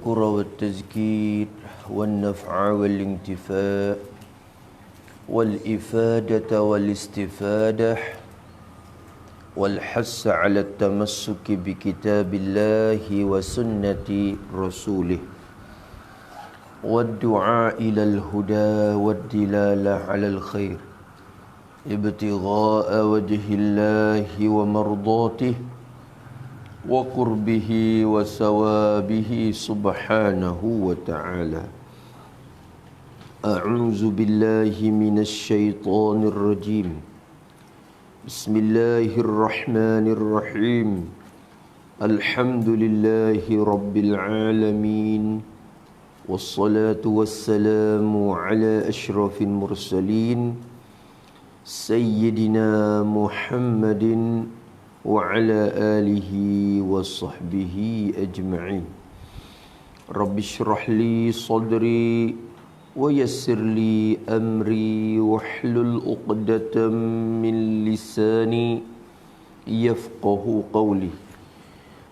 الذكر والتذكير والنفع والانتفاع والإفادة والاستفادة والحث على التمسك بكتاب الله وسنة رسوله والدعاء إلى الهدى والدلالة على الخير ابتغاء وجه الله ومرضاته وقربه وثوابه سبحانه وتعالى. أعوذ بالله من الشيطان الرجيم. بسم الله الرحمن الرحيم. الحمد لله رب العالمين والصلاة والسلام على أشرف المرسلين سيدنا محمد وعلى آله وصحبه أجمعين. رب اشرح لي صدري ويسر لي أمري واحلل عقدة من لساني يفقه قولي.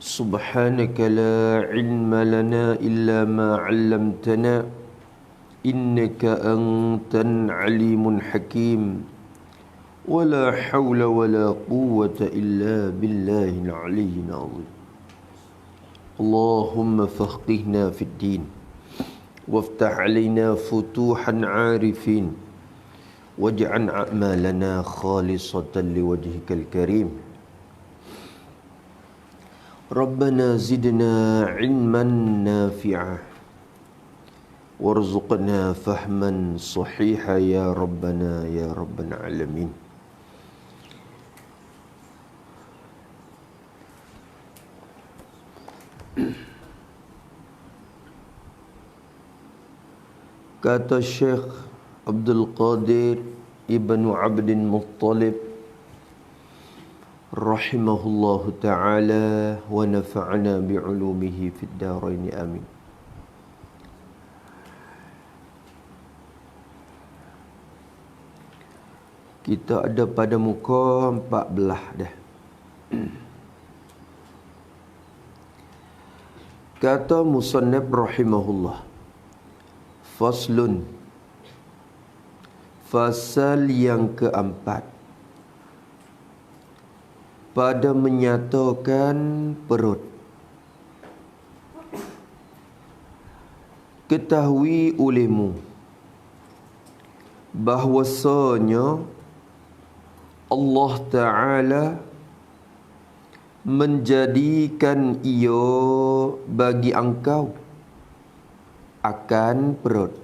سبحانك لا علم لنا إلا ما علمتنا إنك أنت العليم الحكيم. ولا حول ولا قوة إلا بالله العلي العظيم. اللهم فقهنا في الدين وافتح علينا فتوحا عارفين واجعل أعمالنا خالصة لوجهك الكريم. ربنا زدنا علما نافعا وارزقنا فهما صحيحا يا ربنا يا رب العالمين. Kata Syekh Abdul Qadir Ibnu Abdul Muttalib rahimahullahu ta'ala wa nafa'ana bi'ulumihi fid darain amin. Kita ada pada muka 14 dah. Kata musannif rahimahullah, faslun, fasal yang keempat pada menyatakan perut. Ketahui olehmu bahwasanya Allah Ta'ala menjadikan ia bagi engkau akan perut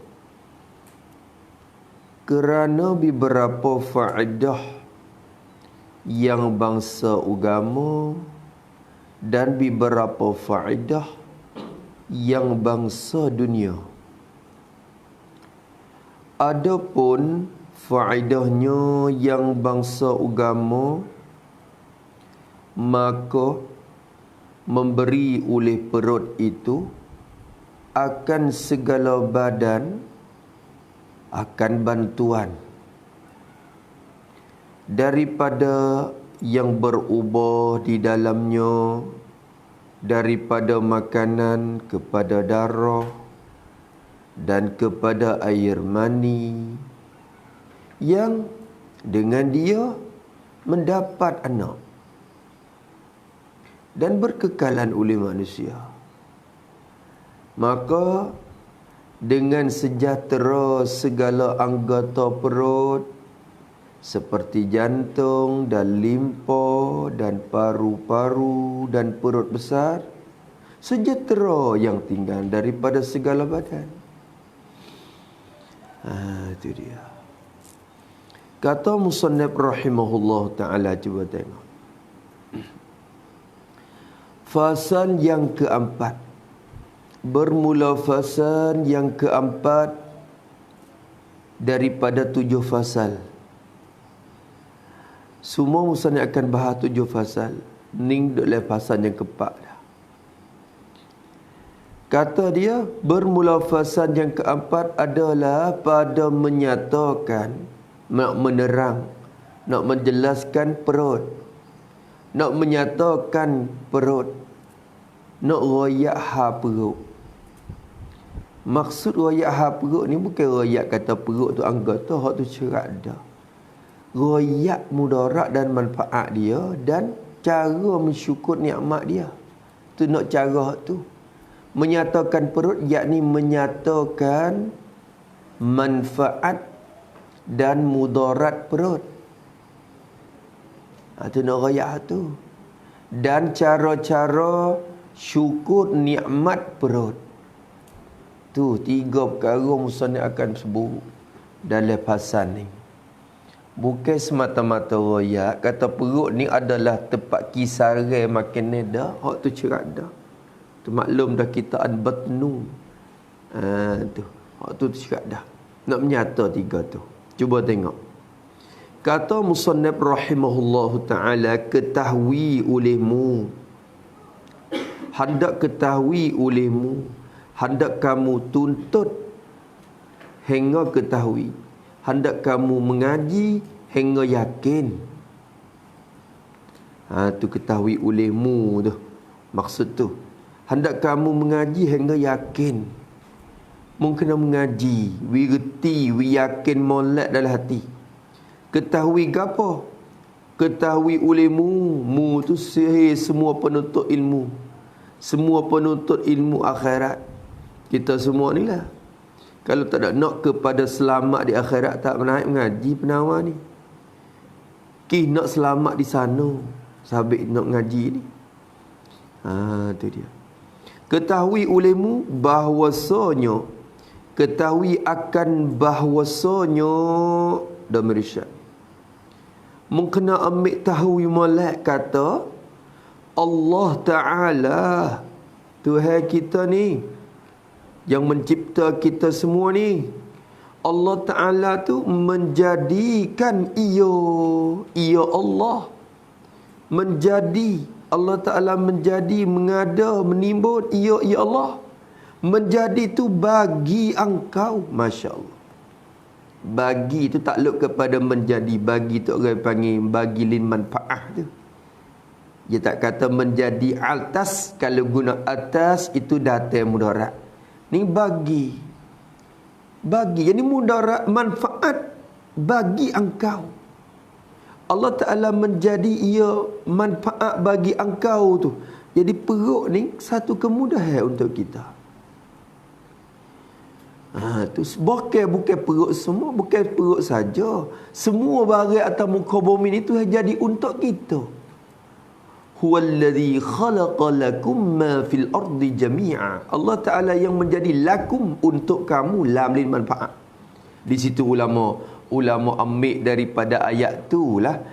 kerana beberapa faedah yang bangsa agama dan beberapa faedah yang bangsa dunia. Adapun faedahnya yang bangsa agama, maka memberi oleh perut itu akan segala badan akan bantuan daripada yang berubah di dalamnya, daripada makanan kepada darah dan kepada air mani, yang dengan dia mendapat anak dan berkekalan oleh manusia. Maka dengan sejahtera segala anggota perut seperti jantung dan limpa dan paru-paru dan perut besar, sejahtera yang tinggal daripada segala badan. Itu dia. Kata musannif rahimahullah ta'ala, cuba tengok. Fasal yang keempat, bermula fasal yang keempat daripada 7 fasal. Semua musannif akan bahas 7 fasal. Ning duduk fasal yang keempat dah. Kata dia, bermula fasal yang keempat adalah pada menyatakan, nak menerang, nak menjelaskan perut, nak menyatakan perut, nak royak ha perut. Maksud royak hal perut ni bukan royak kata perut tu anggota, hak tu cerak dah. Royak mudarat dan manfaat dia dan cara mensyukur nikmat dia. Tu nak cara hak tu. Menyatakan perut yakni menyatakan manfaat dan mudarat perut. Tu nak royak hak tu. Dan cara-cara syukur nikmat perut. Tu 3 perkara musannif akan sebut dalam pasal ni. Bukan semata-mata royak kata perut ni adalah tempat kisaran makanan dah, hak tu cerak dah. Tu maklum dah kita batnu. Tu hak tu cerak dah. Nak menyata 3 tu. Cuba tengok. Kata musannif rahimahullahu taala, ketahui olehmu, hendak ketahui olehmu, hendak kamu tuntut hingga ketahui, hendak kamu mengaji hingga yakin. Tu ketahui olehmu tu. Maksud tu, hendak kamu mengaji hingga yakin. Mungkin mengaji, wirti, yakin molek dalam hati. Ketahui gapo? Ketahui olehmu, mu tu semua penuntut ilmu. Semua penuntut ilmu akhirat. Kita semua ni lah. Kalau tak ada nak kepada selamat di akhirat, tak menaik mengaji penawar ni. Nak selamat di sana, sabit nak ngaji ni. Tu dia. Ketahui olehmu bahawasanya, ketahui akan bahawasanya Damir Isyad. Mengkena ambil tahu molek kata Allah Ta'ala, Tuhan kita ni yang mencipta kita semua ni, Allah Ta'ala tu menjadikan ia Allah menjadi, Allah Ta'ala menjadi, mengada, menimbun, ia Allah menjadi tu bagi engkau. Masya Allah. Bagi tu takluk kepada menjadi. Bagi tu orang panggil bagi lin manfaah tu. Dia tak kata menjadi atas. Kalau guna atas itu datang mudarat. Ni bagi. Bagi. Jadi mudarat manfaat bagi engkau. Allah Ta'ala menjadi ia manfaat bagi engkau tu. Jadi perut ni satu kemudahan untuk kita. Tu bukan perut semua, bukan perut saja. Semua barang atas muka bumi ni tu jadi untuk kita. Huwallazi khalaqa lakum ma fil ardi jami'a. Allah Ta'ala yang menjadi lakum untuk kamu, lam lin manfaat. Di situ ulama ambil daripada ayat tu lah.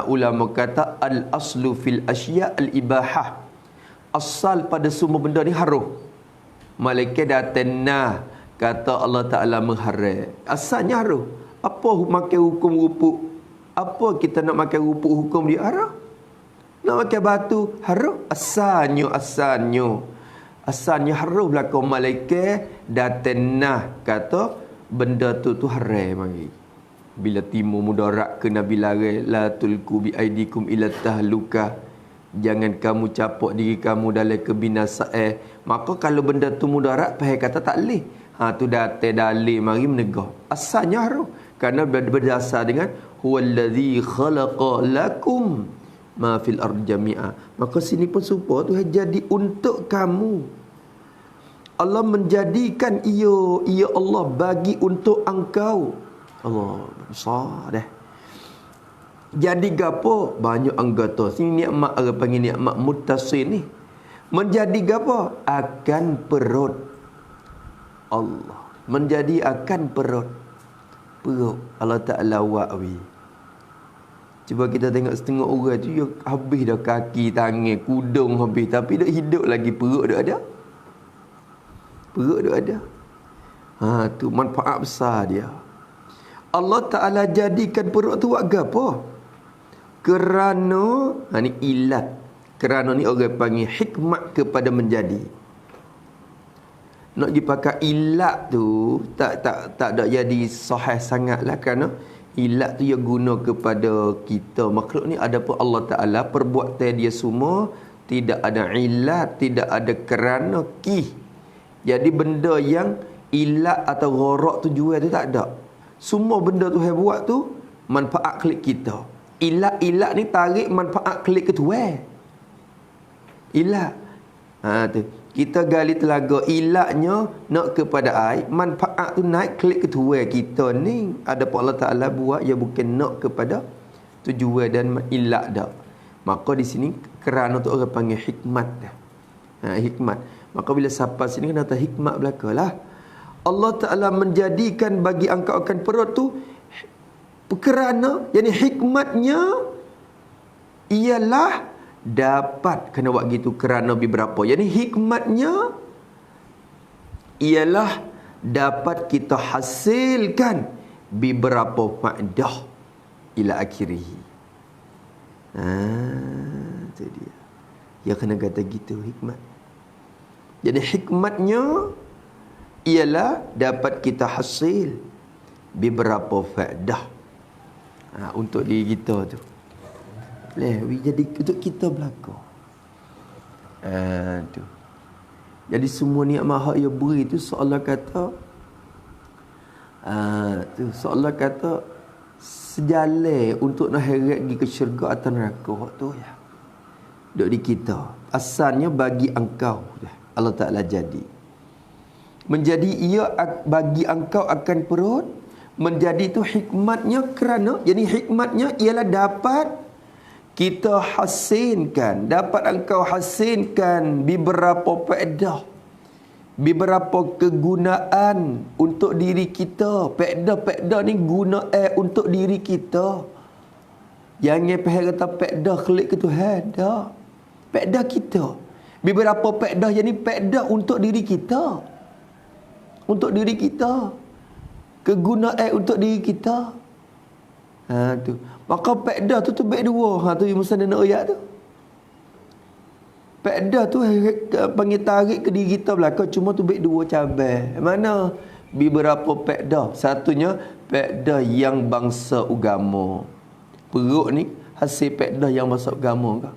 Ulama kata al-aslu fil asya' al-ibahah. Asal pada semua benda ni harum. Malaikat datang kata Allah Ta'ala mengharam. Asalnya haram. Apa makan hukum rupuk? Apa kita nak makan rupuk hukum dia haram? Nak makan batu haram? Asalnya haram belakang malaikat datang kata benda tu haram mari. Bila timu mudarat ke Nabi larang, la tulku bi aidikum ila tahluka. Jangan kamu capuk diri kamu dalam kebinasaan. Maka kalau benda tu mudarat, pahal kata tak boleh. Tu datang dalil mari menegah. Asalnya haram. Kerana berdasar dengan huwallazi khalaqa lakum ma fil ardi jami'a. Maka sini pun supaya tu jadi untuk kamu. Allah menjadikan ia Allah bagi untuk engkau. Allah besar dah. Jadi gapo? Banyak anggota. Sini nikmat orang panggil nikmat muttasil ni. Menjadi gapo? Akan perut. Allah menjadi akan perut. Allah Ta'ala wa'wi. Cuba kita tengok setengah orang tu habis dah kaki, tangan, kudung habis, tapi dah hidup lagi, perut dah ada. Perut dah ada. Tu manfaat besar dia. Allah Ta'ala jadikan perut tu buat apa? Kerana ni ilat. Kerana ni orang panggil hikmat kepada menjadi. Nak dipakai ilat tu tak ada jadi sahih sangatlah, kerana ilat tu dia guna kepada kita makhluk ni. Adapun Allah Ta'ala perbuatan dia semua tidak ada ilat, tidak ada kerana ki. Jadi benda yang ilat atau gharak tujuan tu tak ada. Semua benda Tuhan buat tu manfaat klik kita. Ilat ni tarik manfaat klik ke Tuhan. Ilat. Tu. Kita gali telaga, ilatnya nak kepada air, manfaat tu naik klik ke Tuhan kita ni. Ada pun Allah Ta'ala buat ya bukan nak kepada tujuan dan ilat dah. Maka di sini kerana tu orang panggil hikmat dah. Hikmat. Maka bila sampai sini kena tahu hikmat belakalah. Allah Ta'ala menjadikan bagi engkau akan perut tu kerana, yani hikmatnya ialah dapat kena buat gitu kerana beberapa. Yani hikmatnya ialah dapat kita hasilkan beberapa faedah ila akhirih. Itu dia. Ya kena kata gitu hikmat. Jadi hikmatnya ialah dapat kita hasil beberapa faedah untuk diri kita tu. Jadi untuk kita belaka. Tu. Jadi semua nikmat hak ia beri tu seolah kata seolah kata sejalan untuk nak heret pergi ke syurga atau neraka hak tu ya. Duk di kita. Asalnya bagi engkau Allah Ta'ala jadi. Menjadi ia bagi engkau akan perut. Menjadi itu hikmatnya kerana, jadi hikmatnya ialah dapat kita hasilkan, dapat engkau hasilkan beberapa faedah, beberapa kegunaan untuk diri kita. Faedah ni guna untuk diri kita. Jangan faham kata faedah klik ke Tuhan. Dah. Faedah kita. Beberapa faedah yang ni faedah untuk diri kita. Untuk diri kita. Kegunaan untuk diri kita. Tu. Maka faedah tu baik dua. Tu yang Musa nak ayat tu. Faedah tu panggil tarik ke diri kita belakang. Cuma tu baik dua cabai. Mana? Beberapa faedah. Satunya faedah yang bangsa agama. Perut ni hasil faedah yang bangsa agama ke?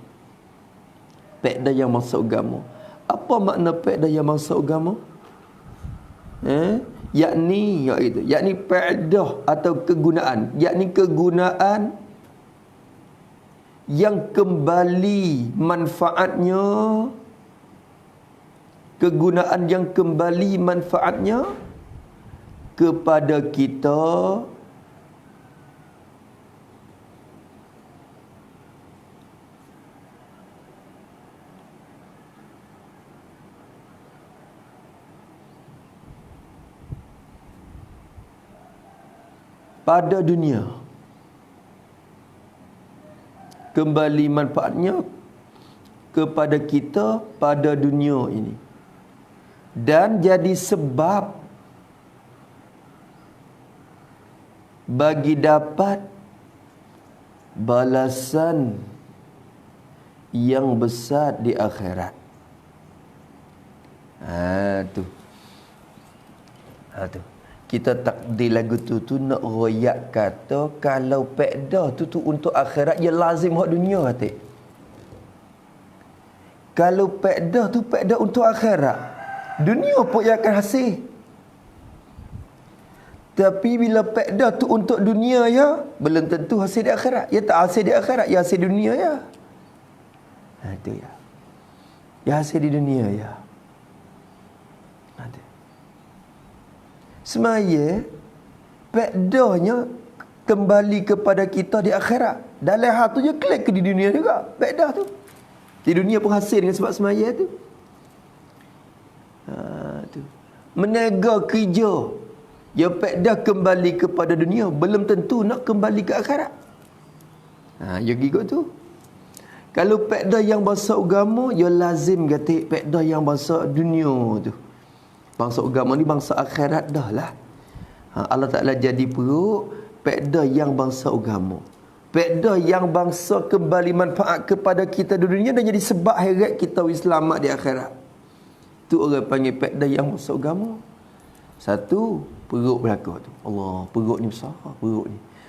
Faedah yang bangsa agama. Apa makna faedah yang bangsa agama? Yakni faedah atau kegunaan, yakni kegunaan yang kembali manfaatnya, kegunaan yang kembali manfaatnya kepada kita pada dunia. Kembali manfaatnya kepada kita pada dunia ini. Dan jadi sebab bagi dapat balasan yang besar di akhirat. Tu. Kita takdir lagu tu nak royak kata kalau faedah tu untuk akhirat ya lazim hak dunia kata. Kalau faedah tu faedah untuk akhirat, dunia pun yang akan hasil. Tapi bila faedah tu untuk dunia ya, belum tentu hasil di akhirat. Ya tak hasil di akhirat, ya hasil di dunia ya. Itu ya. Ya hasil di dunia ya. Semaya faedahnya kembali kepada kita di akhirat. Dalam hal tu je klik ke di dunia juga. Faedah tu di dunia pun hasil dengan sebab semaya tu. Tu. Menega kerja, ya faedah kembali kepada dunia, belum tentu nak kembali ke akhirat. Ya gigot tu. Kalau faedah yang bahasa agama, ya lazim kata faedah yang bahasa dunia tu. Bangsa agama ni bangsa akhirat dah lah. Allah Ta'ala jadi perut faedah yang bangsa agama. Faedah yang bangsa kembali manfaat kepada kita di dunia dan jadi sebab heret kita selamat di akhirat. Tu orang panggil faedah yang bangsa agama. Satu, perut belakang tu. Allah, perut ni besar.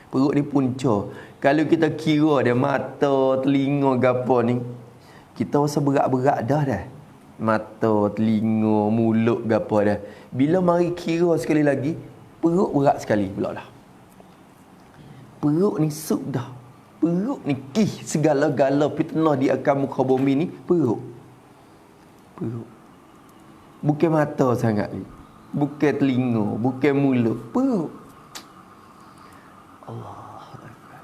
Perut ni punca. Kalau kita kira dia mata, telinga, gapo ni, kita rasa berat-berat dah. mata, telinga, mulut gapo dah. Bila mari kira sekali lagi, perut berat sekali pula dah. Perut ni suk dah. Perut ni segala-gala fitnah di akan muka bumi ni perut. Perut. Bukan mata sangat ni. Bukan telinga, bukan mulut, perut. Allah Akbar.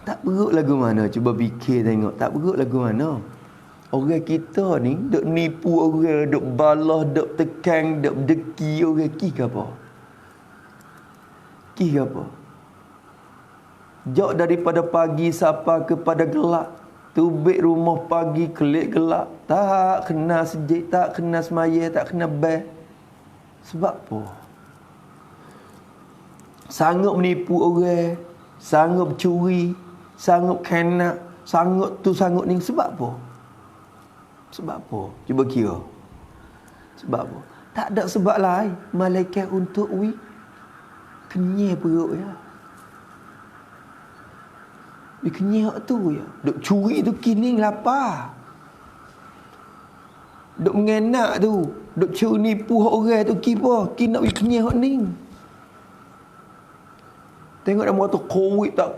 Tak perut lagu mana? Cuba fikir tengok. Tak perut lagu mana? Orang kita ni duk nipu orang, duk balah, duk tekan, duk deki orang ki ke apa? Ki ke apa? Jauh daripada pagi sampai kepada gelap. Tubik rumah pagi kelik gelap. Tak kena sejik, tak kena semaya, tak kena bel. Sebab apa? Sanggup menipu orang, sanggup curi, sanggup kena, sanggup tu sanggup ni. Sebab apa? Sebab apa? Cuba kira. Sebab apa? Tak ada sebab lain. Malaikat untuk kenyai perut ya. Dia kenyai tu ya. Duk curi tu kini lapar. Duk mengenak tu. Duk curi nipu orang tu kipa. Kini nak kenyai hak ni. Tengok dah tu kowik tak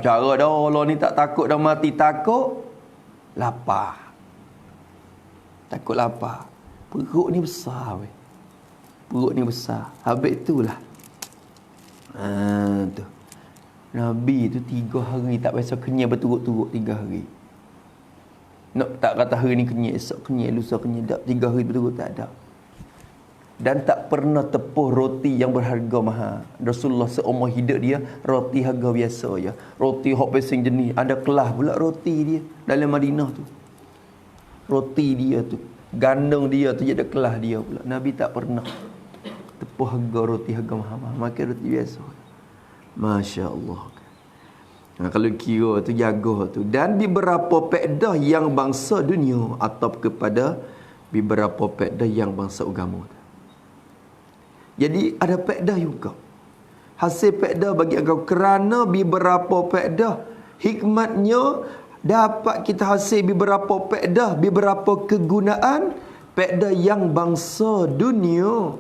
bercara dah. Allah ni tak takut dah mati. Takut lapar. Takut lapar. Perut ni besar weh. Perut ni besar. Habis itulah. Tu. Nabi tu 3 hari tak biasa kenyai berturut-turut 3 hari. Nak tak kata hari ni kenyai, esok kenyai, lusa kenyai, tak 3 hari berturut tak ada. Dan tak pernah tepuh roti yang berharga mahal. Rasulullah seumur hidup dia roti harga biasa ya. Roti hok pesing jenis, ada kelas pula roti dia dalam Madinah tu. Roti dia tu, gandung dia tu ada kelas dia pula. Nabi tak pernah tepuh harga roti harga mahal-mahal. Makan roti biasa. Masya-Allah. Kalau kira tu jaga tu. Dan beberapa pedah yang bangsa dunia atau kepada beberapa pedah yang bangsa agama. Jadi ada pedah juga. Hasil pedah bagi engkau kerana beberapa pedah hikmatnya dapat kita hasil beberapa pedah, beberapa kegunaan pedah yang bangsa dunia.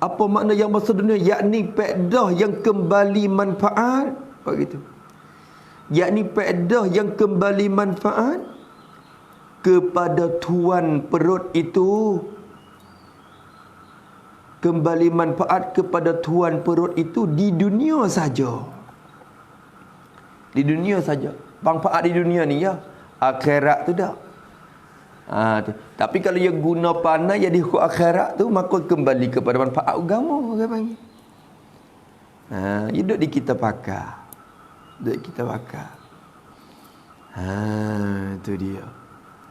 Apa makna yang bangsa dunia? Yakni pedah yang kembali manfaat. Begitu. Yakni pedah yang kembali manfaat kepada tuan perut itu. Kembali manfaat kepada tuan perut itu di dunia saja. Di dunia saja. Manfaat di dunia ni ya. Akhirat tu dah. Tu. Tapi kalau dia guna panai jadi hukum akhirat tu, maka kembali kepada manfaat agama orang panggil. Hidup di kita pakar. Hidup kita pakar. Itu dia.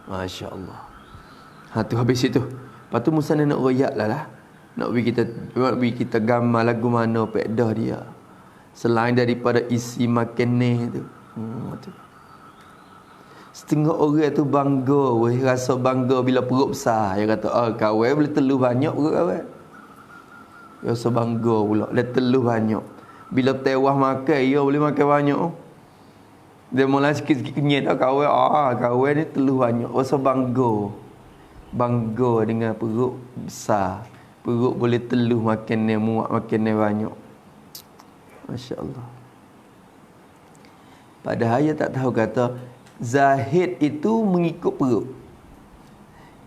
Masya Allah. Tu habis itu. Lepas tu Musa nak royak lah. Nak bagi kita gambar lagu mana pedah dia. Selain daripada isi makan tu. Tu. Setengah orang tu bangga, rasa bangga bila perut besar. Dia kata, kawan boleh teluh banyak perut kawan. Dia rasa bangga pula, dia teluh banyak. Bila tewah makan, dia boleh makan banyak. Dia mula sikit-sikit kenyat kawan. Kawan ni teluh banyak. Rasa bangga. Bangga dengan perut besar. Perut boleh teluh makan ni, muak makan ni banyak. Masya Allah. Padahal dia tak tahu kata zahid itu mengikut perut.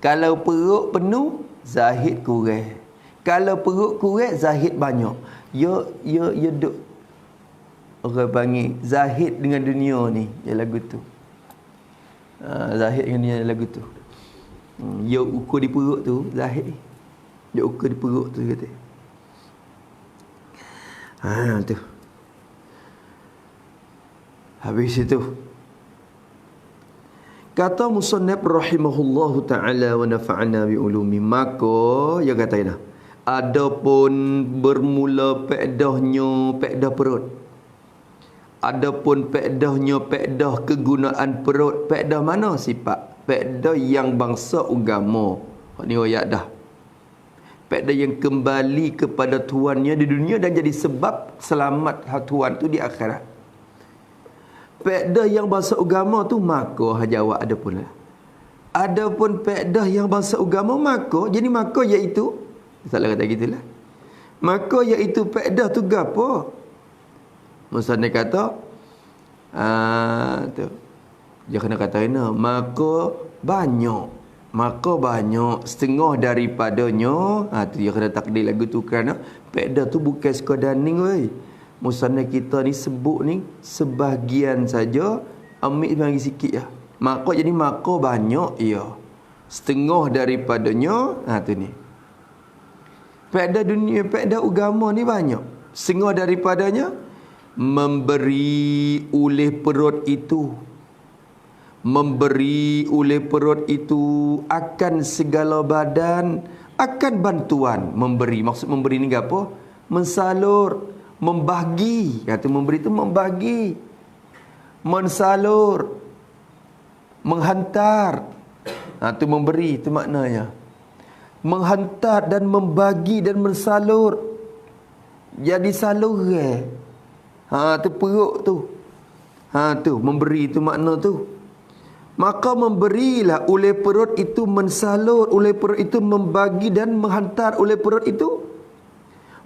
Kalau perut penuh, zahid kurang. Kalau perut kurang, zahid banyak. Ya duk orang panggil zahid dengan dunia ni, ya lagu tu. Zahid dengan dunia lagu tu. Ya ukur di perut tu, zahid ni. Ya ukur di perut tu kata. Tu. Habis itu kata musannif rahimahullahu taala wa nafa'ana bi ulumi, maka dia kata dah adapun bermula pedahnya pedah perut, adapun pedahnya pedah kegunaan perut, pedah mana sifat? Pedah yang bangsa agama. Ni ayat dah. Pedah yang kembali kepada tuannya di dunia dan jadi sebab selamat tuan tu di akhirat. Faedah yang bahasa agama tu maka jawab ada pun lah. Adapun faedah yang bahasa agama maka, jadi maka iaitu salah kata gitulah. Maka iaitu faedah tu gapo? Musannif kata tu. Dia kena kata ini maka banyak setengah daripadanya. Tu dia kena takdir lagu tu kerana faedah tu bukan sekadar ni wei. Musannif kita ni sebut ni sebahagian saja, ambil bagi sikit ya. Maka jadi maka banyak ya. Setengah daripadanya tu ni. Faedah dunia, faedah agama ni banyak. Setengah daripadanya memberi oleh perut itu akan segala badan, akan bantuan memberi. Maksud memberi ni apa? Mensalur, membagi. Kata memberi tu membagi, mensalur, menghantar. Tu memberi tu maknanya. Menghantar dan membagi dan mensalur. Jadi salur tu perut tu. Tu memberi tu makna tu. Maka memberilah oleh perut itu mensalur, oleh perut itu membagi dan menghantar, oleh perut itu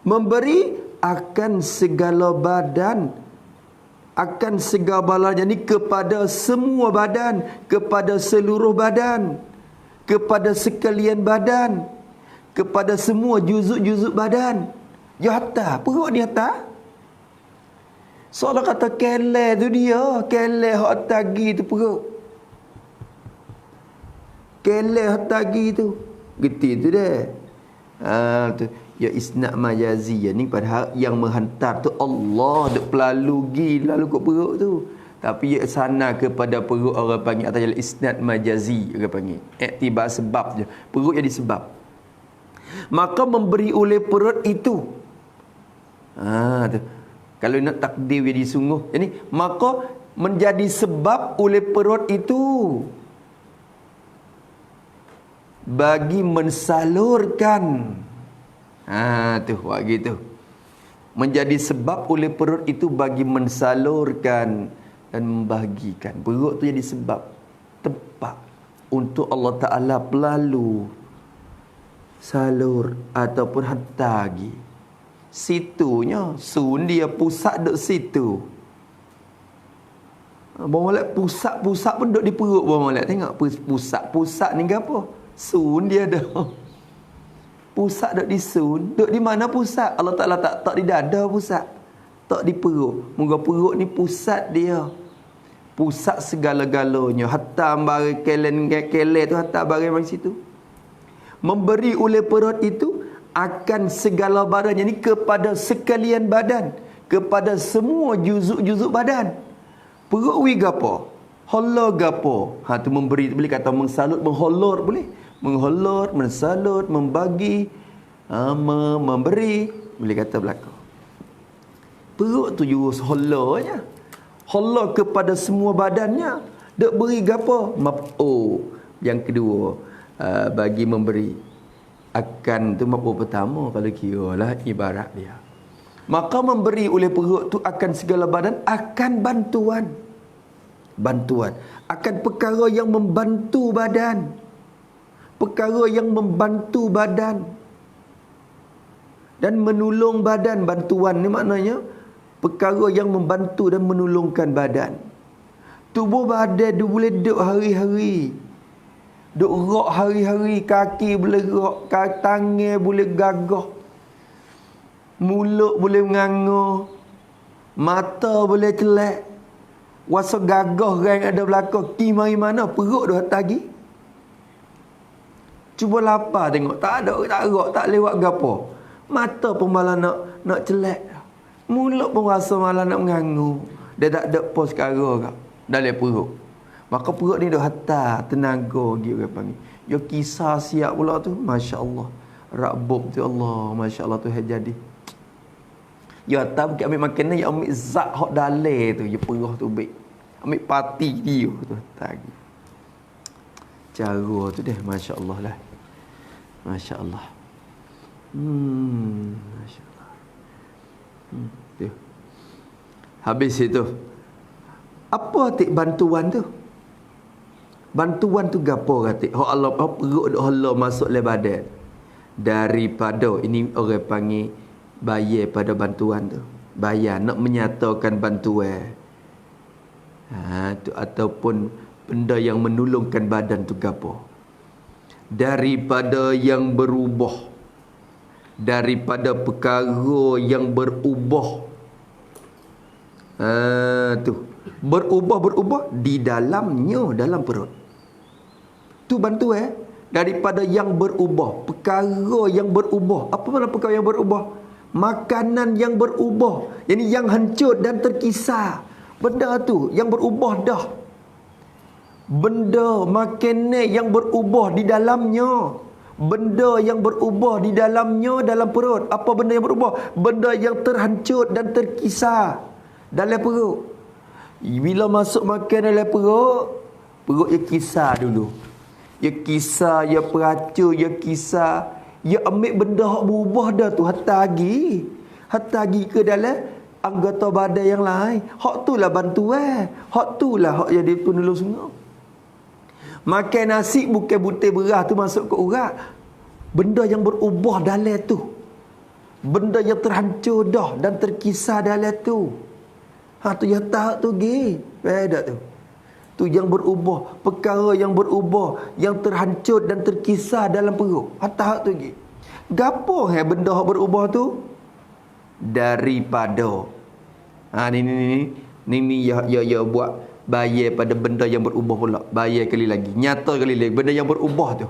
memberi akan segala badan, akan segala jadi kepada semua badan, kepada seluruh badan, kepada sekalian badan, kepada semua juzuk-juzuk badan. Ya hatta, perut ni hatta. Soalnya kata kele tu dia, kele hak tagi tu perut. Kele hak tagi tu. Geti tu dia. Tu. Ya isnad majazi ni padahal yang menghantar tu Allah duk pelalu lalu kat perut tu. Tapi ya sana kepada perut orang panggil atau isnad majazi orang panggil. Iktibar sebab je. Perut jadi sebab. Maka memberi oleh perut itu. Tu. Kalau nak takdir jadi sungguh. Jadi maka menjadi sebab oleh perut itu bagi mensalurkan. Tu buat gitu. Menjadi sebab oleh perut itu bagi mensalurkan dan membagikan. Perut tu jadi sebab, tempat untuk Allah Ta'ala pelalu salur ataupun hantar lagi. Situnya sun dia pusat duk situ. Bang molek pusat pun duk di perut bang molek. Tengok pusat ni apa? Sun dia dah. Pusat duk di sun. Duk di mana pusat? Allah Ta'ala tak di dada pusat. Tak di perut. Moga perut ni pusat dia. Pusat segala-galanya. Hatta bagi kele tu hatta bagi mari situ. Memberi oleh perut itu akan segala badannya ni kepada sekalian badan, kepada semua juzuk-juzuk badan. Perut wi gapo? Holor gapo? Tu memberi, boleh kata mengsalut, mengholor boleh. Mengholor, mensalut, membagi, memberi, boleh kata belaka. Perut tu juga holornya. Holor kepada semua badannya. Dek beri gapo? Yang kedua, bagi memberi. Akan tu maf'ul pertama kalau kiralah ibarat dia. Maka memberi oleh perut tu akan segala badan akan bantuan. Akan perkara yang membantu badan. Perkara yang membantu badan. Dan menolong badan. Bantuan ni maknanya perkara yang membantu dan menolongkan badan. Tubuh badan dia boleh duduk hari-hari. Duk rak hari-hari, kaki boleh rak, tangan boleh gagah, mulut boleh menganga, mata boleh celak. Wasa gagah orang ada belakang, ki mari mana perut dah tagi. Cuba lapar tengok, tak ada, tak rak, tak lewat gapo. Mata pun malah nak celak. Mulut pun rasa malah nak mengangu. Dia tak ada pos sekarang dalam perut. Maka perut ni dah hantar tenaga gitu orang panggil. Yo kisah siap pula tu, masya-Allah. Rabbub tu Allah, masya-Allah tu jadi. Ya tak ambil makanan, ya ambil zat hok dalai tu, ya perah tu baik. Ambil pati dia tu tadi. Cara tu deh, masya-Allah lah. Masya-Allah. Masya-Allah. Tu. Habis itu. Apa arti bantuan tu? Bantuan tu gapo kata? Hak Allah perut dak Allah masuk le badan. Daripada ini orang panggil bayar pada bantuan tu. Bayar nak menyatakan bantuan. Tu ataupun benda yang menolongkan badan tu gapo? Daripada yang berubah. Daripada perkara yang berubah. Tu berubah di dalamnya, dalam perut. Tu bantuan daripada yang berubah, perkara yang berubah. Apa makna perkara yang berubah? Makanan yang berubah, jadi yang hancur dan terkisar. Benda tu yang berubah dah. Benda makanan yang berubah di dalamnya. Benda yang berubah di dalamnya, dalam perut. Apa benda yang berubah? Benda yang terhancur dan terkisar dalam perut. Bila masuk makan dalam perut, perut dia kisar dulu. Dia kisar, dia peracun, dia kisar. Dia ambil benda yang berubah dah tu. Hantar lagi ke dalam anggota badan yang lain. Hak tu lah bantuan. Hak tu lah hak jadi penolong semua. Makan nasi bukan butir beras tu masuk ke urat. Benda yang berubah dalam tu. Benda yang terhancur dah dan terkisar dalam tu. Tu yang tak tu gi. Beda tu. Tu yang berubah, perkara yang berubah, yang terhancur dan terkisar dalam perut. Tak tu gi. Gapo benda yang berubah tu? Daripada ni ya buat bayar pada benda yang berubah pula. Bayar kali lagi, nyata kali lagi benda yang berubah tu.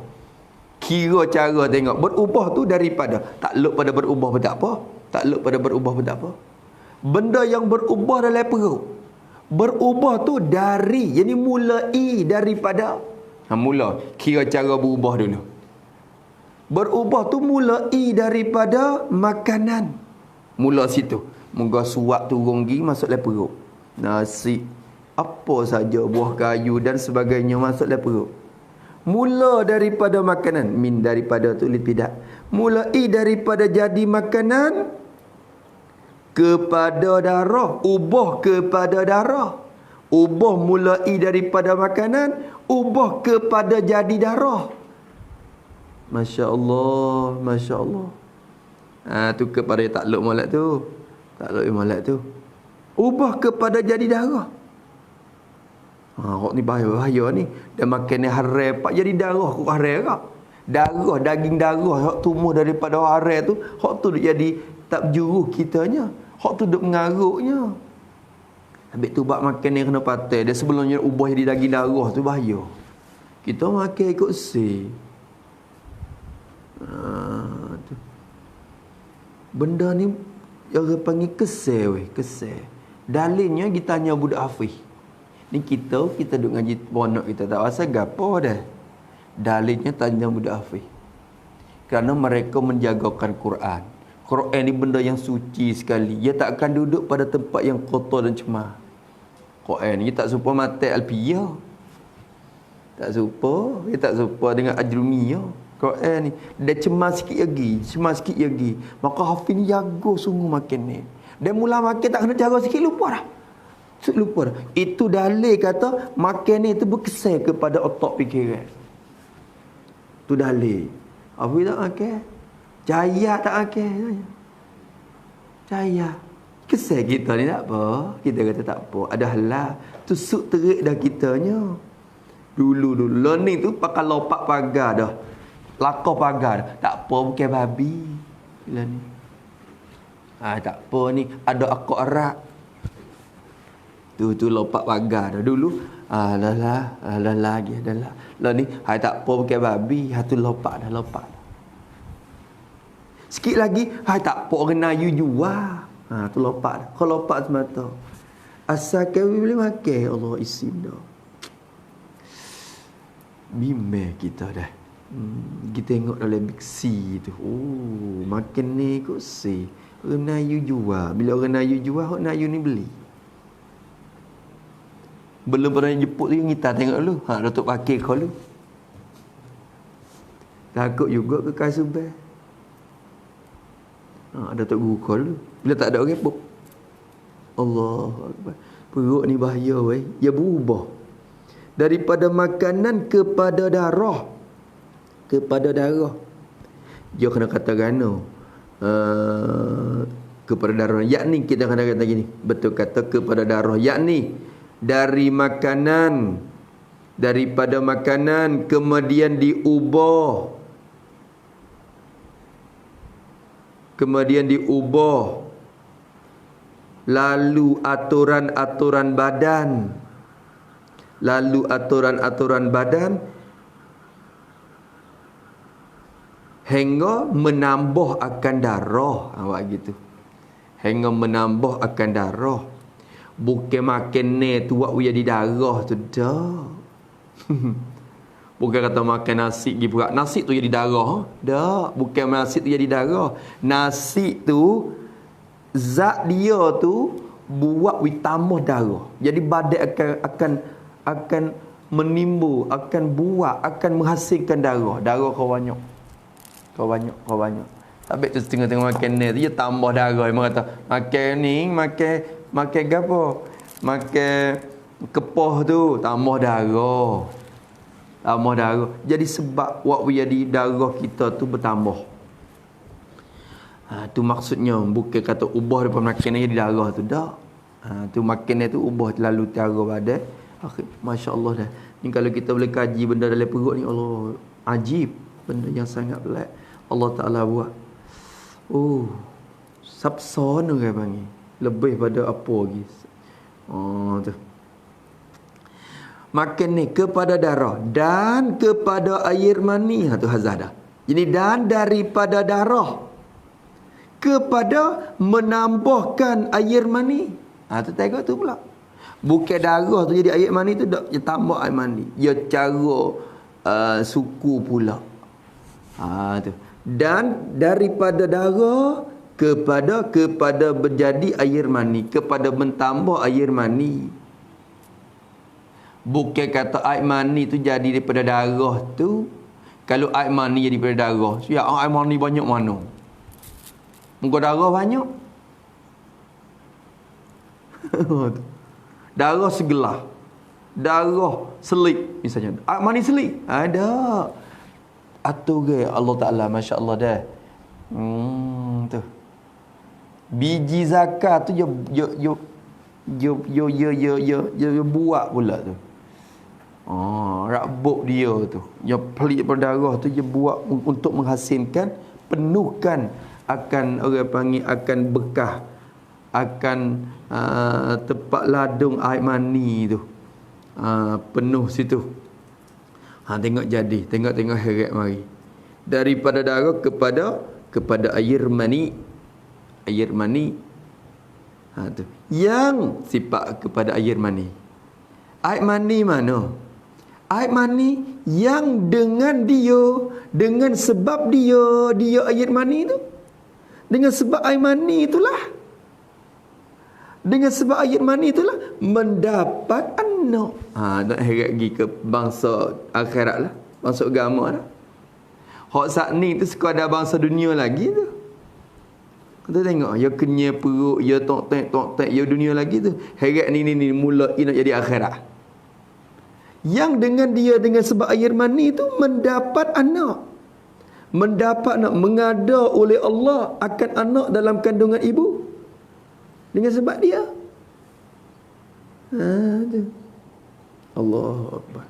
Kira cara tengok berubah tu daripada. Takluk pada berubah pun tak apa. Takluk pada berubah pun tak apa. Benda yang berubah dalam perut. Berubah tu dari, jadi mulai daripada. Mula kira cara berubah dulu. Berubah tu mulai daripada makanan. Mula situ. Moga suap turun gi masuk dalam perut. Nasi, apa saja, buah kayu dan sebagainya masuk dalam perut. Mula daripada makanan. Min daripada tu tidak. Mulai daripada jadi makanan kepada darah, ubah kepada darah. Ubah mulai daripada makanan, ubah kepada jadi darah. Masya Allah, Masya Allah. Tu kepada takluk molek tu. Takluk molek tu. Ubah kepada jadi darah. Kok ni bahaya ni. Dan makan ni haram pak jadi darah, kok haram kak. Darah, daging darah hak tumbuh daripada haram tu, hak tu jadi tak berjuruh kitanya. Hak tu duk mengaruknya. Habis tu bak makan ni kena patai. Dia sebelumnya ubah jadi daging darah tu bahaya. Kita makan ikut tu. Benda ni orang panggil kesel weh, kesel. Dalilnya kita tanya budak hafiz. Ni kita duk ngaji pondok kita tak rasa gapo dah. Dalilnya tanya budak hafiz. Kerana mereka menjagakan Quran. Quran ni benda yang suci sekali. Dia tak akan duduk pada tempat yang kotor dan cemar. Quran ni tak serupa mata alfiyah. Tak serupa. Dia tak serupa dengan ajrumiyah. Quran ni dia cemar sikit lagi. Maka hafiz ni jaga sungguh makan ni. Dia mula makan tak kena jaga sikit, lupa dah. Itu dalil kata makan ni itu berkesan kepada otak fikiran. Tu dalil. Hafiz tak makan. Jaya tak makan. Jaya. Kesal kita ni tak apa. Kita kata tak apa. Ada halal. Tu suk terik dah kitanya. Dulu. Learning tu pakai lopak pagar dah. Lakar pagar dah. Tak apa bukan babi. Bila ni. Tak apa ni. Ada akok erat. Tu lopak pagar dah. Dulu. Adalah lagi. Lah ni. Tak apa bukan babi. Tu lopak dah. Sikit lagi, tak apa orang Melayu jual. Tu lopak dah. Kalau lopak semata. Asalkan boleh makan, Allah isim dah. Bimbang kita dah. Kita tengok dalam Big C tu. Makan ni kot C. Orang Melayu jual. Bila orang Melayu jual, orang Melayu ni beli. Belum pernah jemput tu, kita tengok dulu. Datuk Pakir kau dulu. Takut juga ke Kasubah. Datuk Guru kau dulu. Bila tak ada orang pun. Allahu Akbar. Perut ni bahaya weh. Dia berubah daripada makanan kepada darah. Kepada darah. Dia kena kata gana. Kepada darah. Yakni kita kena kata gini. Betul kata kepada darah. Yakni dari makanan. Daripada makanan kemudian diubah. Kemudian diubah. Lalu aturan-aturan badan. Lalu aturan-aturan badan hingga menambah akan darah. Awak gitu. Hingga menambah akan darah. Bukan makan ni tu buat jadi darah tu dah. Bukan kata makan nasi pergi berat. Nasi tu jadi darah. Dah. Bukan nasi tu jadi darah. Nasi tu zat dia tu buat tambah darah. Jadi badan akan menimbul, akan buat, akan menghasilkan darah. Darah kau banyak. Kau banyak. Tapi tu tengah-tengah makan ni tu dia tambah darah. Memang kata makan ni, makan apa? Makan kepah tu tambah darah. Tambah darah. Jadi sebab buat jadi darah kita tu bertambah. Tu maksudnya bukan kata ubah daripada makan ni jadi darah tu dah. Tu makan ni tu ubah terlalu tiara badan. Masya-Allah dah. Ni kalau kita boleh kaji benda dalam perut ni, Allah, ajib, benda yang sangat pelik Allah Taala buat. Sabson orang panggil. Lebih pada apa lagi. Tu. Makan ni kepada darah dan kepada air mani. Tu hazah dah. Jadi dan daripada darah kepada menambahkan air mani. Tu tengok tu pula. Bukan darah tu jadi air mani tu dak, dia tambah air mani. Dia cara suku pula. Tu. Dan daripada darah kepada menjadi air mani, kepada mentambah air mani. Bukan kata air mani tu jadi daripada darah tu. Kalau air mani jadi daripada darah, ya air mani banyak mana? Muka darah banyak. Darah segelas. Darah selik misalnya. Air mani selik. Ada. Atur ke Allah Ta'ala. Masya Allah dah. Tu. Biji zakat tu dia buat pula tu. Rabuk dia tu. Dia pelik berdarah tu dia buat untuk menghasilkan, penuhkan akan orang panggil akan bekah, akan tempat ladung air mani tu. Penuh situ. Tengok jadi, tengok heret mari. Daripada darah kepada air mani. Air mani. Tu. Yang sifat kepada air mani. Air mani mana? Air mani yang dengan sebab dia air mani tu. Dengan sebab air mani itulah. Dengan sebab air mani itulah mendapat anak. Nak heret pergi ke bangsa akhirat lah. Bangsa agama lah. Hak saat ni tu sekadar bangsa dunia lagi tu. Kita tengok, ya kenyai perut, ya tok-tek, ya dunia lagi tu. Heret ni mula nak jadi akhirat. Yang dengan sebab air mani tu mendapat anak. Mendapat anak, mengada oleh Allah akan anak dalam kandungan ibu. Dengan sebab dia. Tu. Allah Akbar.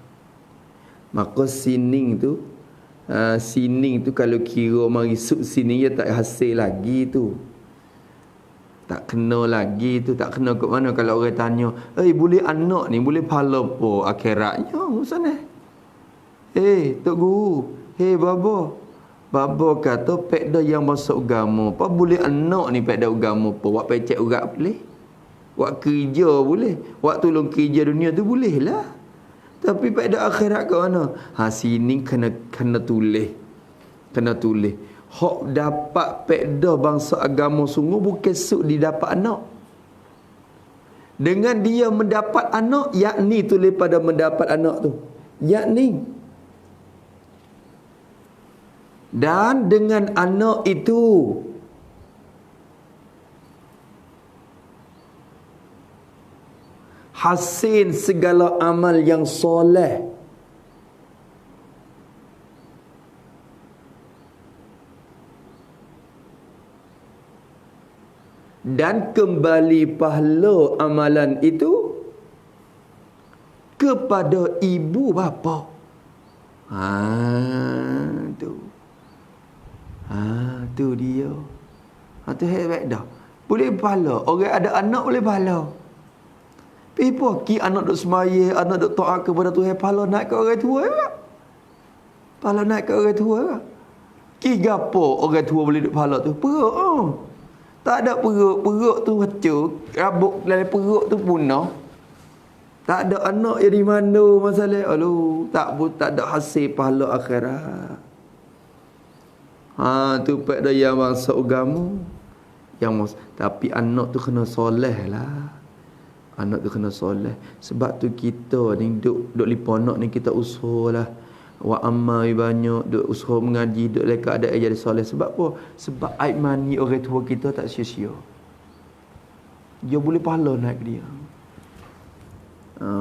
Maka sining tu kalau kira mari sub sining dia tak hasil lagi tu. Tak kena lagi tu, tak kena ke mana kalau orang tanya, boleh anak ni boleh pahala apa akhiratnya sana? Tok guru, baba kata pekda yang masuk agama, apa boleh anak ni pekda agama apa? Buat pecek urat boleh. Buat kerja boleh. Buat tolong kerja dunia tu boleh lah. Tapi pada akhirat ke mana? Sini kena tulis. Kena tulis. Hak dapat pekda bangsa agama sungguh bukan suk didapat anak. Dengan dia mendapat anak, yakni tulis pada mendapat anak tu. Yakni. Dan dengan anak itu hasil segala amal yang soleh. Dan kembali pahala amalan itu kepada ibu bapa. Tu dia. Tu hebat dah. Boleh pahala. Orang ada anak boleh pahala. Pipo ki anak duk semaya, anak duk taat kepada Tuhan, pahala naik ke orang tua ke? Pahala naik ke orang tua ke? Ki gapo orang tua boleh duk pahala tu? Perut. Tak ada perut tu hancur, rabuk dalam perut tu punah. Tak ada anak jadi mana masalah. Aduh, tak ada hasil pahala akhirat. Tu pek dah yang bangsa agama. Tapi anak tu kena soleh lah. Anak tu kena soleh. Sebab tu kita ni duk lipa anak ni kita usahalah. Wa amal banyak duk usaha mengaji, duk lekat ada jadi soleh. Sebab apa? Sebab aib mani orang tua kita tak sia-sia. Dia boleh pahala naik ke dia.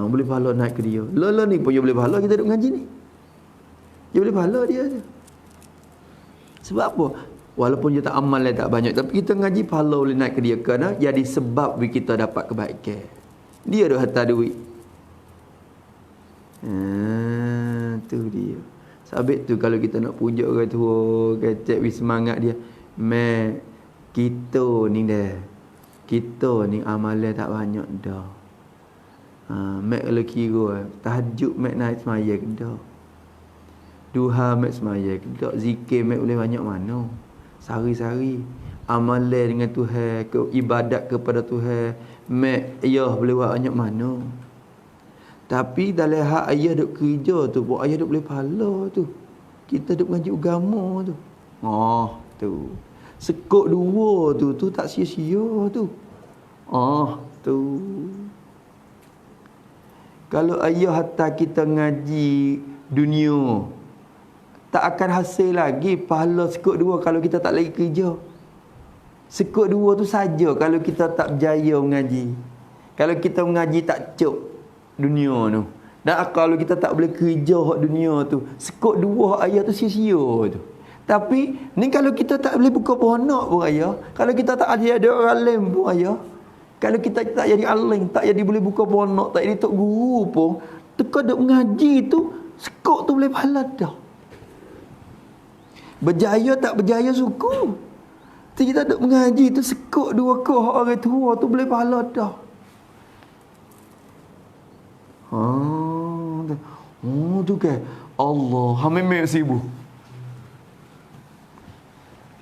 Boleh pahala naik ke dia. Lola ni pun dia boleh pahala kita duk mengaji ni. Dia boleh pahala dia je. Sebab apa? Walaupun dia tak amal tak banyak, tapi kita ngaji pahala boleh naik ke dia kerana jadi sebab kita dapat kebaikan. Dia duk hantar duit. Tu dia. Sabit tu kalau kita nak puja orang tua, kecek semangat dia. Kita ni amalan tak banyak dah. Kalau kira tahajud naik semaya ke dah. Duha semaya ke dah. Zikir boleh banyak mana. Sehari-hari amalan dengan Tuhan, ibadat kepada Tuhan, boleh buat banyak mana. Tapi dalam hak ayah duk kerja tu, buat ayah duk boleh pahala tu. Kita duk mengaji agama tu. Tu. Sekut dua tu tak sia-sia tu. Tu. Kalau ayah hantar kita ngaji dunia, tak akan hasil lagi pahala sekut dua kalau kita tak lagi kerja. Sekut dua tu saja kalau kita tak berjaya mengaji. Kalau kita mengaji tak cuk dunia tu. Dan kalau kita tak boleh kerja hak dunia tu, sekut dua ayat tu sia-sia tu. Tapi ni kalau kita tak boleh buka pohonak pun ayah, kalau kita tak ada orang alim pun ayah, kalau kita tak jadi alim, tak jadi boleh buka pohonak, tak jadi tok guru pun, teka duk mengaji tu, sekut tu boleh pahala dah. Berjaya tak berjaya syukur. Kita duk mengaji tu sekut dua kau orang tua tu boleh pahala dah. Tu kan Allah memang sibuk.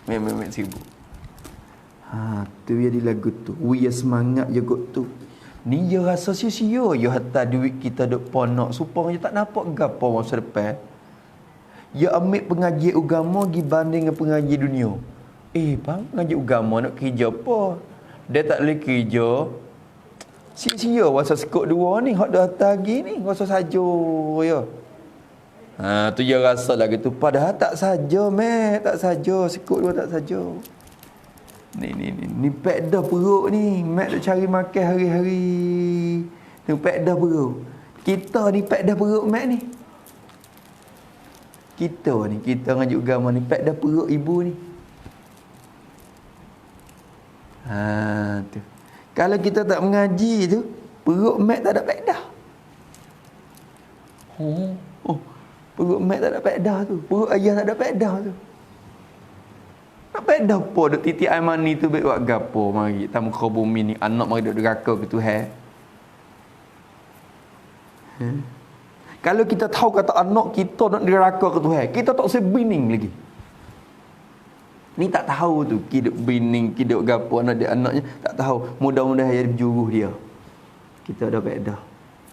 Memang sibuk. Tu jadi lagu tu. We semangat je kot tu. Ni dia rasa sia-sia ya hantar duit kita duk ponok supaya dia tak nampak gapo masa depan. Ya ambil pengaji agama gi banding dengan pengaji dunia. Bang, pengaji agama nak kerja apa? Dia tak boleh kerja. Sia-sia wasa sekut dua ni hak dah hantar lagi ni wasa saja ya. Tu dia rasa lagi tu padahal tak saja tak saja sekut dua tak saja. Ni pek dah perut ni, mak nak cari makan hari-hari. Ni pek dah perut. Kita ni pek dah perut mak ni. Kita ngaji agama ni pek dah perut ibu ni. Tu. Kalau kita tak mengaji tu, perut mak tak ada pek dah. Perut mak tak ada pek dah tu. Perut ayah tak ada pek dah tu. Nak pek dah apa duk titik air mani tu baik buat gapo mari tamu muka bumi ni anak mari duk deraka ke Tuhan. Kalau kita tahu kata anak kita nak deraka ke Tuhan, kita tak sebining lagi. Ni tak tahu tu kiduk bining, kiduk gapo anak dia anaknya tak tahu. Mudah-mudahan dia berjuruh dia. Kita ada pek dah.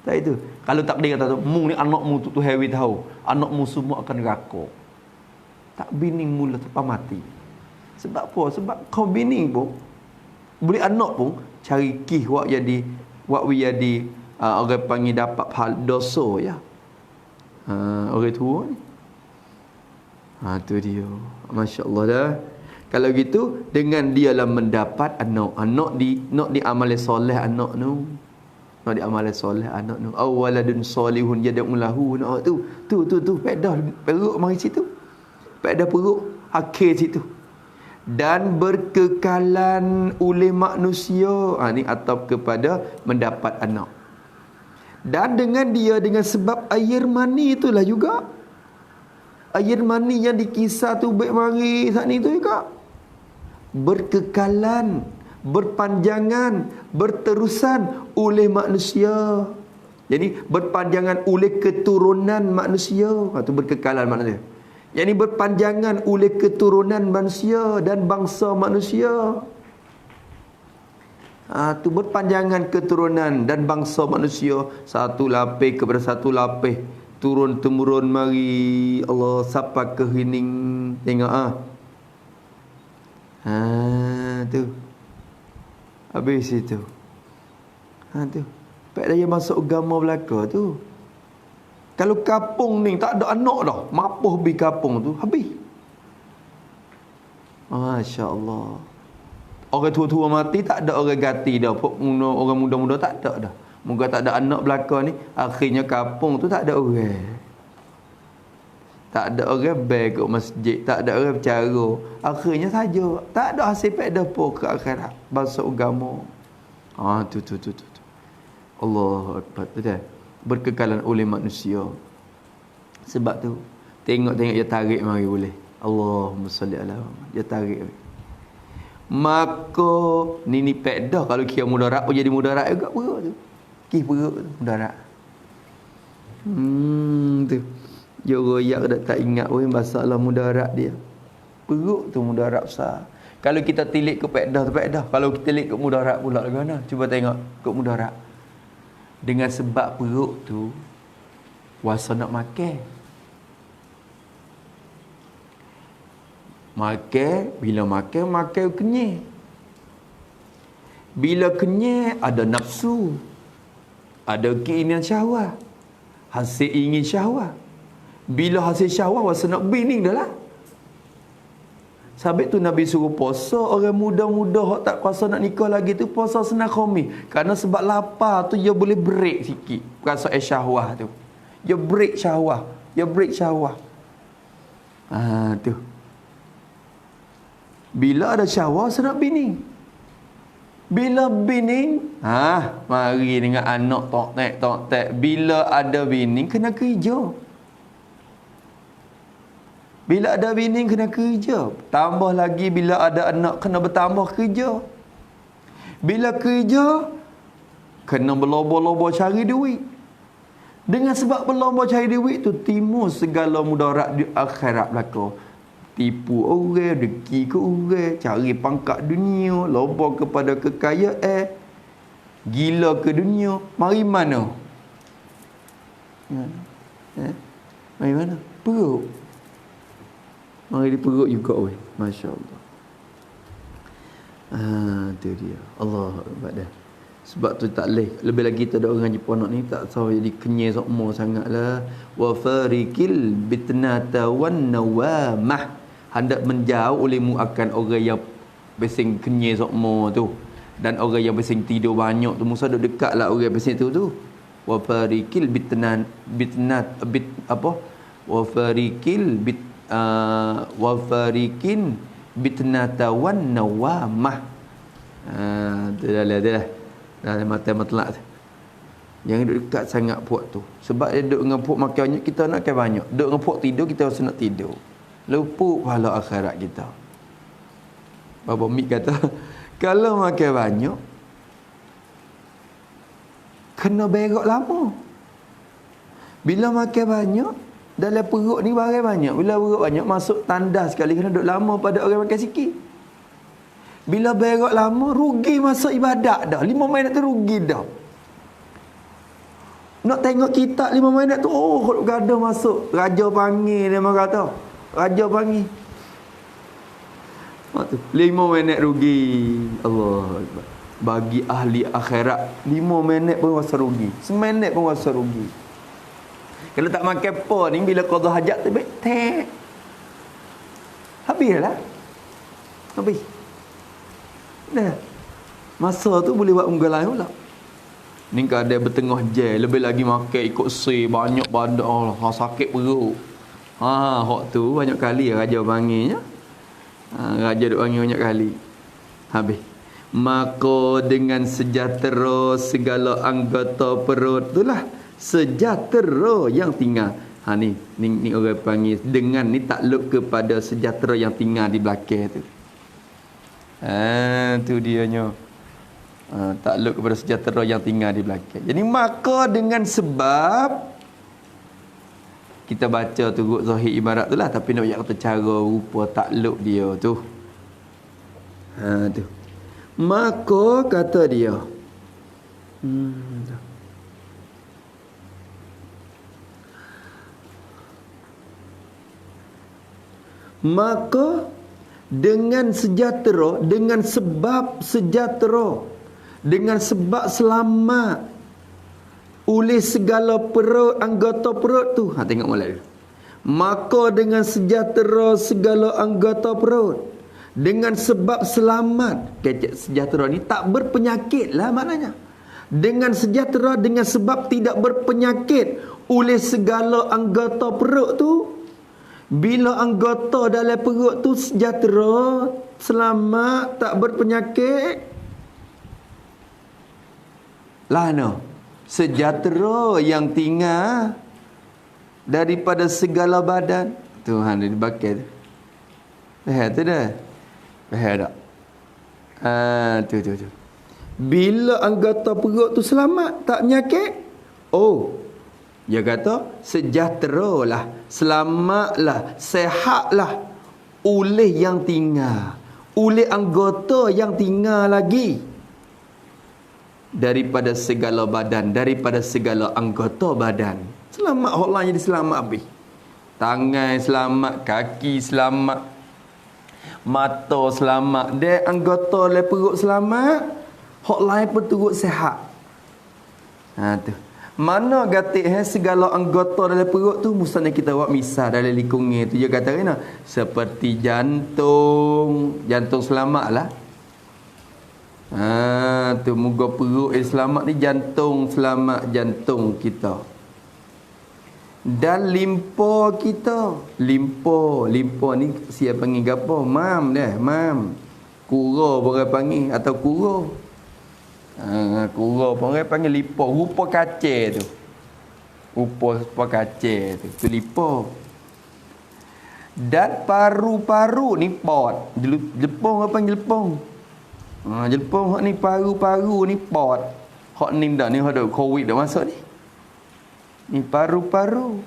Tak itu. Kalau tak dia kata tu, mung ni anakmu tu Tuhan tahu. Anakmu semua akan neraka. Tak bining mula sampai mati. Sebab apa? Sebab kau bining pun boleh anak pun cari kih wak jadi orang panggil dapat dosa ya. Orang tua ni. Tu dia. Masya-Allah dah. Kalau gitu dengan dialah mendapat anak. Anak di amal soleh anak tu. Nak Kau di amalan soleh anak tu. Awaladun solihun yad'u lahu. Tu pedah perut mari situ. Pedah perut akhir situ. Dan berkekalan oleh manusia. Ni atap kepada mendapat anak. Dan dengan sebab air mani itulah juga. Air mani yang dikisah tu baik mari saat ni tu juga. Berkekalan, berpanjangan, berterusan oleh manusia. Jadi berpanjangan oleh keturunan manusia. Itu berkekalan maknanya. Yang ini berpanjangan oleh keturunan manusia dan bangsa manusia. Itu berpanjangan keturunan dan bangsa manusia. Satu lapis kepada satu lapis. Turun-temurun mari. Allah sampai ke hening. Tengok tu. Habis itu. Tu. Pak daya masuk agama belaka tu. Kalau kampung ni tak ada anak dah. Mapuh bi kampung tu. Habis. Masya Allah. Orang tua-tua mati tak ada orang ganti dah. Orang muda-muda tak ada dah. Moga tak ada anak belaka ni. Akhirnya kampung tu tak ada orang. Tak ada orang beg ke masjid. Tak ada orang bercara. Akhirnya saja. Tak ada hasil pedah pun ke akhirat. Bangsa agama. Tu. Allahu Akbar. Betul? Berkekalan oleh manusia. Sebab tu. Tengok-tengok dia tarik mari boleh. Allahumma salli ala Muhammad. Dia tarik. Maka ni pedah. Kalau kira mudarat pun jadi mudarat juga perut tu. Kih perut tu mudarat. Tu. Dia royak dah tak ingat pun masalah mudarat dia. Perut tu mudarat besar. Kalau kita tilik ke pedah tu pedah. Kalau kita tilik ke mudarat pula bagaimana? Cuba tengok ke mudarat. Dengan sebab perut tu wasa nak makan. Bila makan kenyang. Bila kenyang ada nafsu. Ada keinginan syahwat. Hasil ingin syahwat. Bila hasil syahwat wasa nak bining dah lah. Sebab tu Nabi suruh puasa orang muda-muda hak tak kuasa nak nikah lagi tu puasa senang khamis. Kerana sebab lapar tu dia boleh break sikit perasaan syahwat tu. Dia break syahwat. Tu. Bila ada syahwat senang bining. Bila bining, mari dengan anak tok-tek. Bila ada bining kena kerja. Bila ada bini kena kerja. Tambah lagi bila ada anak kena bertambah kerja. Bila kerja kena berlomba-lomba cari duit. Dengan sebab berlomba cari duit tu timbul segala mudarat di akhirat belaka. Tipu orang, deki ke orang, cari pangkat dunia, lomba kepada kekayaan, gila ke dunia. Mari mana? Mari mana? Perut. Mari di perut juga weh. Masya Allah. Tu dia. Allah Akbar dah. Sebab tu tak leh. Lebih lagi kita ada orang Jepun ni tak tahu jadi kenyai sokmo sangatlah. Wa farikil bitnata wan nawamah. Hendak menjauh olehmu akan orang yang bising kenyai sokmo tu. Dan orang yang bising tidur banyak tu. Musa duduk dekat lah orang bising tu. Wa farikil wafarikin bitnata wan nawamah. Tu dah dah mata matlak tu. Jangan duduk dekat sangat puak tu. Sebab dia duduk dengan puak makan banyak, kita nak makan banyak. Duduk dengan puak tidur, kita rasa nak tidur. Lupa pahala akhirat kita. Bapa Mik kata, kalau makan banyak kena berak lama. Bila makan banyak dalam perut ni barang banyak. Bila perut banyak masuk tandas sekali kena duduk lama pada orang makan sikit. Bila berak lama rugi masuk ibadat dah. 5 minit tu rugi dah. Nak tengok kitab 5 minit tu gaduh masuk. Raja panggil dia kata. Raja panggil. Tu 5 minit rugi. Allah Akbar. Bagi ahli akhirat 5 minit pun rasa rugi. Seminit pun rasa rugi. Kalau tak makan apa ni bila qada hajat tu tek. Habislah. Habis. Dah. Masa tu boleh buat unggal lain pula. Ni kadang bertengah je, lebih lagi makan ikut banyak badan Allah, sakit perut. Hak tu banyak kali raja panggilnya. Raja duk panggil banyak kali. Habis. Maka dengan sejahtera segala anggota perut itulah sejahtera yang tinggal. Ni orang panggil dengan ni takluk kepada sejahtera yang tinggal di belakang tu. Tu dianya. Takluk kepada sejahtera yang tinggal di belakang. Jadi maka dengan sebab kita baca turut zahir ibarat tu lah, tapi nak kata cara rupa takluk dia tu. Tu. Maka kata dia. Maka dengan sejahtera, dengan sebab sejahtera, dengan sebab selamat oleh segala perut, anggota perut tu. Tengok mulai dulu. Maka dengan sejahtera segala anggota perut, dengan sebab selamat. Sejahtera ni tak berpenyakit lah maknanya. Dengan sejahtera, dengan sebab tidak berpenyakit oleh segala anggota perut tu. Bila anggota dalam perut tu sejahtera, selamat, tak berpenyakit, lah sejahtera yang tinggal daripada segala badan. Tuhan dia dibakar. Tu dah. Tak? Tu. Bila anggota perut tu selamat, tak penyakit. Dia kata sejahteralah, selamatlah, sehatlah oleh yang tinggal, oleh anggota yang tinggal lagi daripada segala badan, daripada segala anggota badan. Selamat Allah jadi selamat habis. Tangan selamat, kaki selamat, mata selamat, dia anggota le perut selamat, hak lain pun turut sihat. Tu. Mana gatik segala anggota dalam perut tu, mustahil kita buat misal dalam lingkungan tu. Dia kata kena seperti jantung selamatlah. Tu moga perut selamat ni, jantung selamat, jantung kita. Dan limpa kita. Limpa ni siapa panggil gapo? Mam. Kura orang panggil atau kura. Kura pun orang panggil lipa. Rupa kacir tu. Rupa kacir tu. Tu lipa. Dan paru-paru ni pot. Jepung orang panggil jepung. Jepung hak ni paru-paru ni pot. Hak ni dah ni hak COVID dah masuk ni. Ni paru-paru.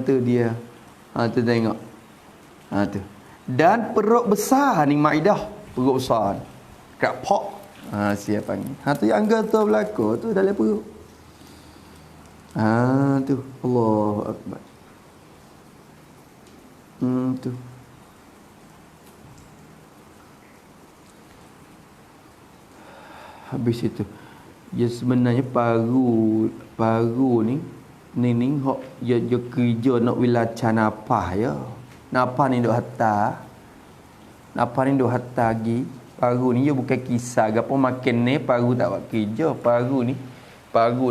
Tu dia. Tu tengok. Tu. Dan perut besar ni maidah. Perut besar ni. Kat pok. Siapa ni? Tu yang anggota belakang tu dalam perut. Tu. Allahu Akbar. Tu. Habis itu. Ya sebenarnya paru ni hok dia kerja nak wilacan apa ya. Napa ni duk hantar. Napa ni duk hantar lagi. Paru ni dia bukan kisah gapo makan ni paru tak buat kerja. Paru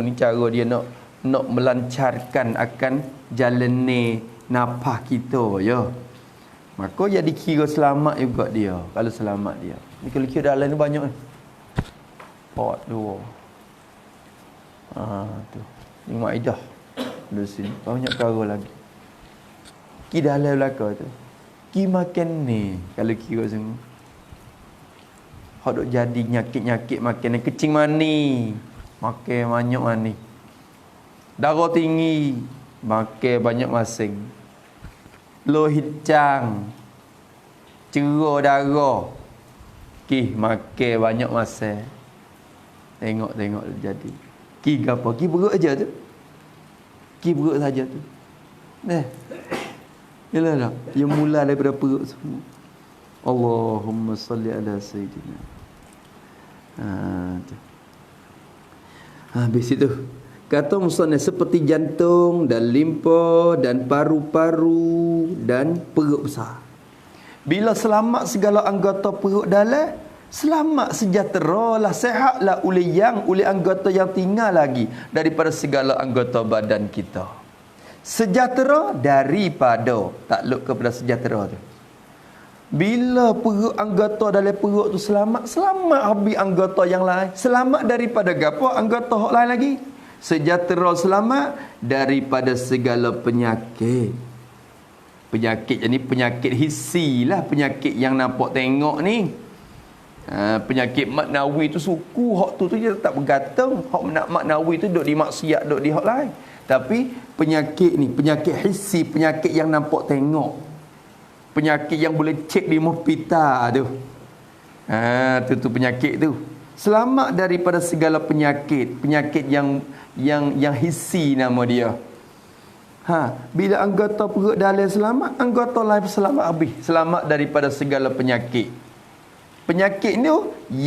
ni cara dia nak melancarkan akan jalan ni nafas kita ya. Maka jadi kira selamat juga dia. Kalau selamat dia. Ni kalau kira dalam ni banyak ni. Pot dua. Tu. Ni maidah. Di sini banyak perkara lagi. Ki dalam belakang tu. Ki makan ni kalau kira semua. Hak duk jadi nyakit-nyakit makan kecing mani. Makan banyak mani. Darah tinggi, makan banyak masing. Loh hicang. Cerah darah. Ki makan banyak masa. Tengok jadi. Ki gapo? Ki perut aja tu. Ki perut saja tu. Yalah tak? Yang mula daripada perut semua. Allahumma salli ala sayyidina. Habis itu kata musannaf seperti jantung dan limpa dan paru-paru dan perut besar. Bila selamat segala anggota perut dalam, Selamat sejahteralah, sehatlah oleh anggota yang tinggal lagi daripada segala anggota badan kita. Sejahtera daripada, takluk kepada sejahtera tu. Bila perut anggota dalam perut tu selamat, selamat habis anggota yang lain. Selamat daripada gapo? Anggota hak lain lagi. Sejahtera, selamat daripada segala penyakit. Penyakit ni penyakit hissi lah, penyakit yang nampak tengok ni. Penyakit maknawi tu suku hak tu dia tak bergantung. Hak nak maknawi tu duk di maksiat, duk di hak lain. Tapi penyakit ni penyakit hissi, penyakit yang nampak tengok, penyakit yang boleh cek di hospital tu. Tu penyakit tu. Selamat daripada segala penyakit, penyakit yang hissi nama dia. Bila anggota perut dalam selamat, anggota lain selamat habis. Selamat daripada segala penyakit. Penyakit ni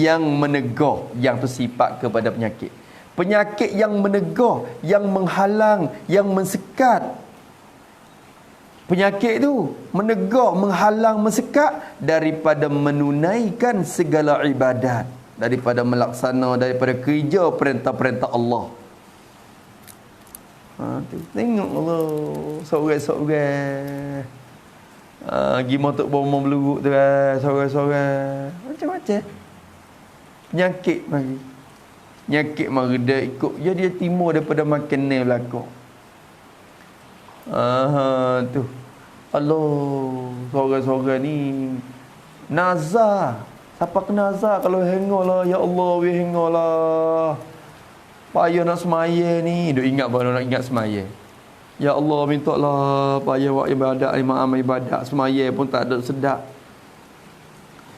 yang menegah, yang bersifat kepada penyakit. Penyakit yang menegah, yang menghalang, yang mensekat. Penyakit tu menegah, menghalang, mensekat daripada menunaikan segala ibadat, daripada melaksana, daripada kerja perintah-perintah Allah. Tengok Allah, seorang-seorang gimana tok bomo beluruk tu seorang-seorang macam-macam penyakit mari. Penyakit mari dia ikut dia timur daripada makan ni belakang. Tu Allah, seorang-seorang ni nazar. Siapa kena nazar kalau hengolah, ya Allah we hengolah. Payah nak semaya ni, duk ingat baru nak ingat semaya. Ya Allah, mintalah payah buat ibadat, amal ibadat. Semaya pun tak ada sedap.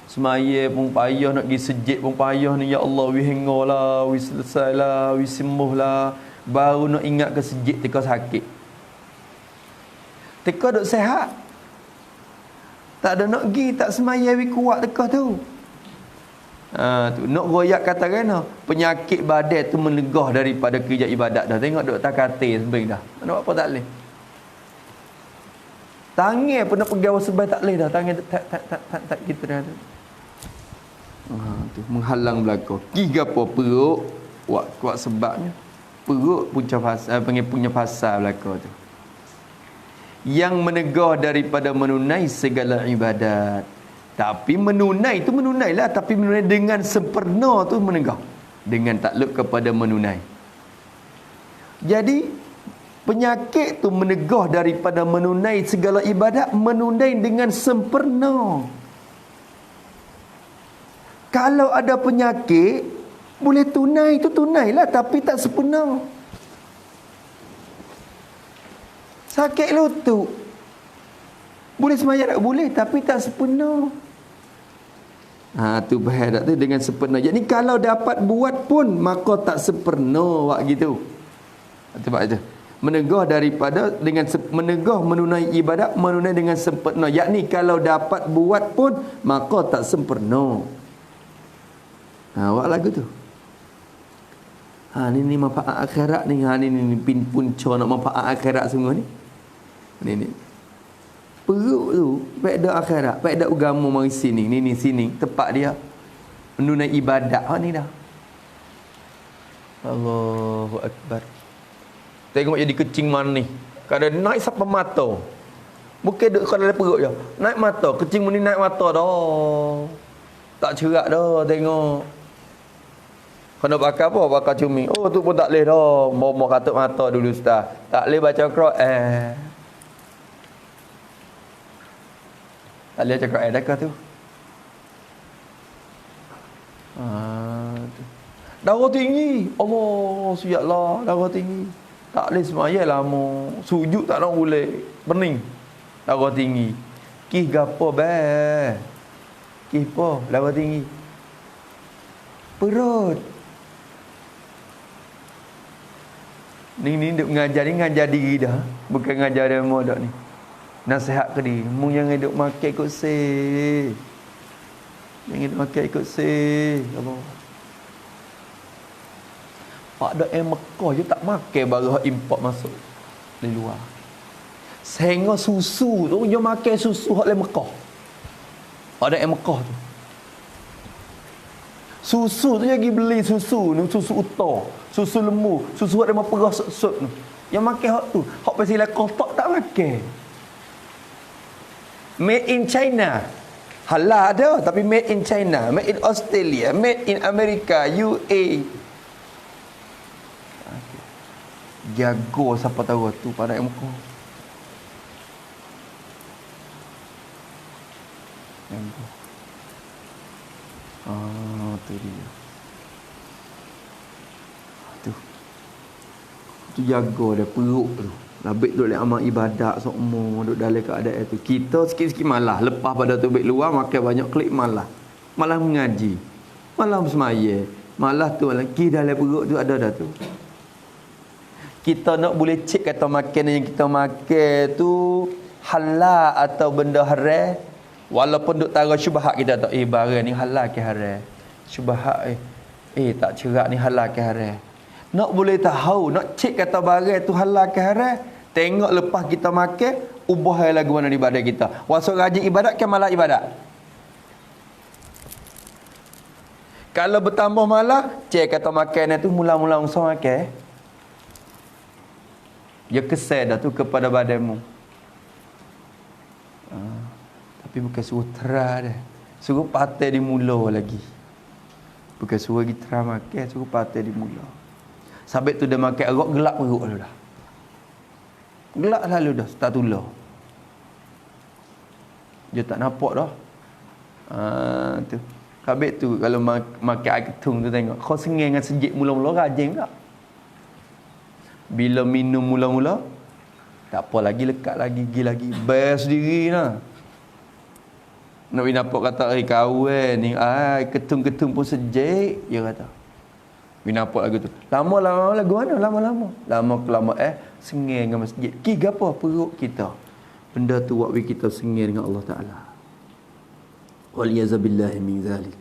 Semaya pun payah, nak pergi sejid pun payah ni. Ya Allah, we hengolah, we selesailah, we sembuhlah. Baru nak ingat ke sejid teka sakit. Teka duk sehat. Tak ada nak pergi, tak semaya we kuat teka tu. Tu nak royak kata kena penyakit badan tu menegah daripada kerja ibadat dah. Tengok duk takate sembing dah. Nak buat apa tak leh. Tangan pun nak pegang sebai tak leh dah. Tangan tak kita dah. Tu menghalang belaka. Ki gapo perut kuat sebabnya. Perut punca fasa panggil punya fasa belaka tu. Yang menegah daripada menunai segala ibadat. Tapi menunailah, tapi menunai dengan sempurna tu menegah. Dengan takluk kepada menunai. Jadi penyakit tu menegah daripada menunai segala ibadat, menunai dengan sempurna. Kalau ada penyakit boleh tunai tu tunailah, tapi tak sempurna. Sakit lutut boleh sembahyang tak? Boleh, tapi tak sempurna. Tu bahaya tak tu dengan sempurna. Jadi kalau dapat buat pun maka tak sempurna wak gitu. Sebab itu menegah daripada dengan menegah menunai ibadat, menunai dengan sempurna. Yakni kalau dapat buat pun maka tak sempurna. Wak lagu tu. Ni manfaat akhirat ni. Ni pin punca nak manfaat akhirat semua ni. Ni. Perut tu pada akhirat, pada agama mari sini, ni sini tempat dia menunai ibadat ni dah. Allahu akbar. Tengok jadi kecing mana ni. Kadang naik sampai mata. Bukan duk kalau dalam perut je. Naik mata, kecing ni naik mata dah. Tak cerak dah tengok. Kena bakar apa? Bakar cumi. Oh tu pun tak leh dah. Mau katuk mata dulu ustaz. Tak leh baca Quran. Tak boleh cakap adakah tu? Darah tinggi. Allah, suyatlah darah tinggi. Tak boleh semaya lama. Sujud tak nak boleh. Pening. Darah tinggi. Kih gapo be? Kih apa? Darah tinggi. Perut. Ni duk mengajar ni, ngajar diri dah. Bukan ngajar dia modok ni. Nasihat ke dia, mu jangan duk makan ikut se. Jangan duk makan ikut se. Allah. Pak dak Mekah je tak makan baru hak import masuk dari luar. Sehingga susu tu dia makan susu hak dari Mekah. Pak dak Mekah tu. Susu tu lagi beli susu ni, susu utuh, susu lembu, susu ada perah sok tu. Yang makan hak tu, hak pasal kotak tak makan. Made in China. Halal ada tapi made in China, made in Australia, made in America, UA. Jago siapa tahu tu pada muka. Jago. Tu dia. Tu jaga dia perut tu. Labik duduk dalam amal ibadat semua, duduk dalam keadaan tu. Kita sikit-sikit malah, lepas pada tu baik luar makan banyak klik malah. Malah mengaji. Malah semaya. Malah tu lagi dalam perut tu ada dah tu. Kita nak boleh cek kata makanan yang kita makan tu halal atau benda haram. Walaupun duk tara syubhat kita tak barang ni halal ke haram. Syubhat tak cerak ni halal ke haram. Nak boleh tahu, nak cek kata barang tu halal ke haram, tengok lepas kita makan ubah lagu mana di badan kita. Wasok rajin ibadat ke malah ibadat? Kalau bertambah malah, cek kata makan tu mula-mula usaha makan. Dia kesal dah tu kepada badanmu. Tapi bukan suruh terah dah. Suruh patah di mula lagi. Bukan suruh lagi terah makan, suruh patah di mula. Sampai tu dia makan erok, gelap perut lalu dah. Gelap lalu dah, tak tular. Dia tak nampak dah. Tu. Habis tu kalau makan air ketung tu tengok. Kau sengih dengan sejik mula-mula rajin tak? Bila minum mula-mula, tak apa lagi, lekat lagi, gigi lagi. Bayar sendiri lah. Nak nampak kata, kawan ni, ketung-ketung pun sejik, dia kata. Nampak lagu tu. Lama-lama lagu mana? Lama-lama. Lama-lama sengih dengan masjid. Ki apa perut kita? Benda tu buat kita sengih dengan Allah Ta'ala. Waliyazabillahi min zalik.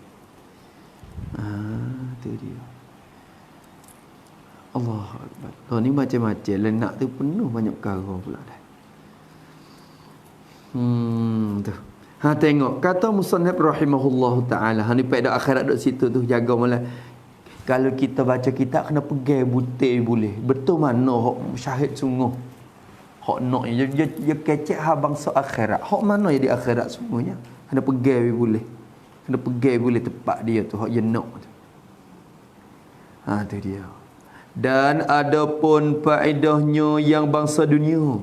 Tu dia. Allah Akbar. Oh, ni macam-macam. Lenak tu penuh banyak perkara pula dah. Tu. Tengok. Kata Musannif rahimahullahu ta'ala. Ni pada akhirat duduk situ tu. Jaga malah. Kalau kita baca kitab, kena pegang butir boleh. Betul mana hak syahid sungguh. Hak nak ni. Dia kecek bangsa akhirat. Hak mana yang di akhirat semuanya. Kena pegang boleh. Kena pegang boleh tempat dia tu. Hak yang nak tu. Tu dia. Dan ada pun faedahnya yang bangsa dunia.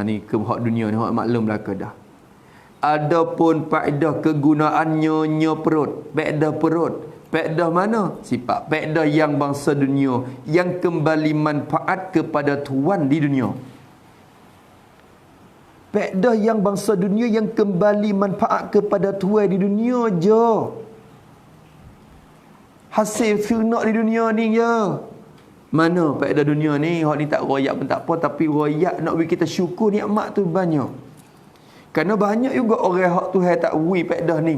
Ni ke hak dunia ni, hak maklum belaka dah. Ada pun faedah kegunaannya perut. Faedah perut. Faedah mana? Sifat faedah yang bangsa dunia, yang kembali manfaat kepada tuan di dunia. Faedah yang bangsa dunia yang kembali manfaat kepada tuan di dunia je. Hasil nak di dunia ni je. Mana faedah dunia ni? Hak ni tak royak pun tak apa, tapi royak nak bagi kita syukur nikmat tu banyak. Kerana banyak juga orang hak Tuhan tak beri faedah ni.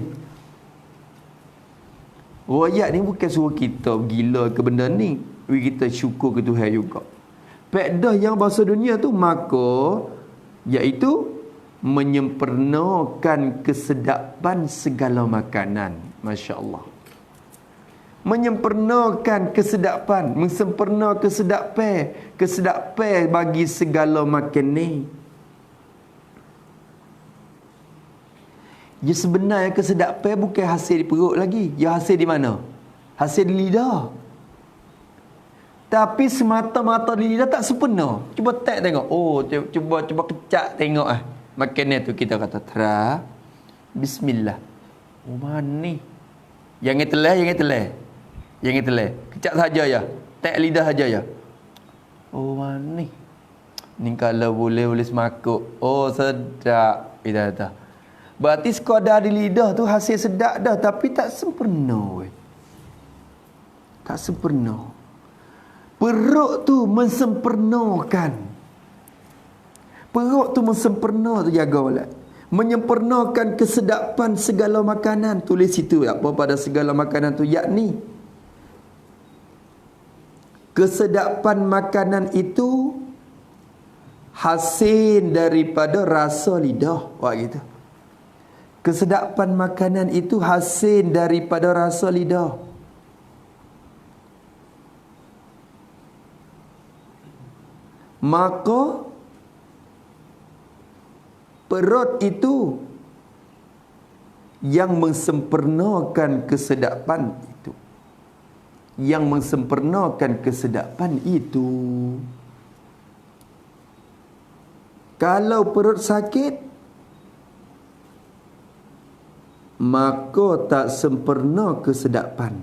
Royak ni bukan suruh kita gila ke benda ni. Bagi kita syukur ke Tuhan juga. Faedah yang bahasa dunia tu maka iaitu menyempurnakan kesedapan segala makanan. Masya Allah. Menyempurnakan kesedapan, mensempurna kesedapan bagi segala makan ni. Ya sebenarnya kesedapan bukan hasil di perut lagi. Ya hasil di mana? Hasil di lidah. Tapi semata-mata di lidah tak sempurna. Cuba tengok. Oh, cuba kecak tengok makanan tu kita kata terah. Bismillah. Oh, manis. Jangan telah. Kecak saja ya. Tak lidah saja ya. Oh, manis. Ni kalau boleh semakuk. Oh, sedap. Kita kata. Berarti sekadar di lidah tu hasil sedap dah, tapi tak sempurna. Tak sempurna. Perut tu mensempurnakan. Perut tu mensempurna tu jaga pula. Menyempurnakan kesedapan segala makanan. Tulis situ apa pada segala makanan tu, yakni kesedapan makanan itu hasil daripada rasa lidah. Wah gitu. Kesedapan makanan itu hasil daripada rasa lidah. maka perut itu yang mensempurnakan kesedapan itu. Yang mensempurnakan kesedapan itu. Kalau perut sakit, maka tak sempurna kesedapan.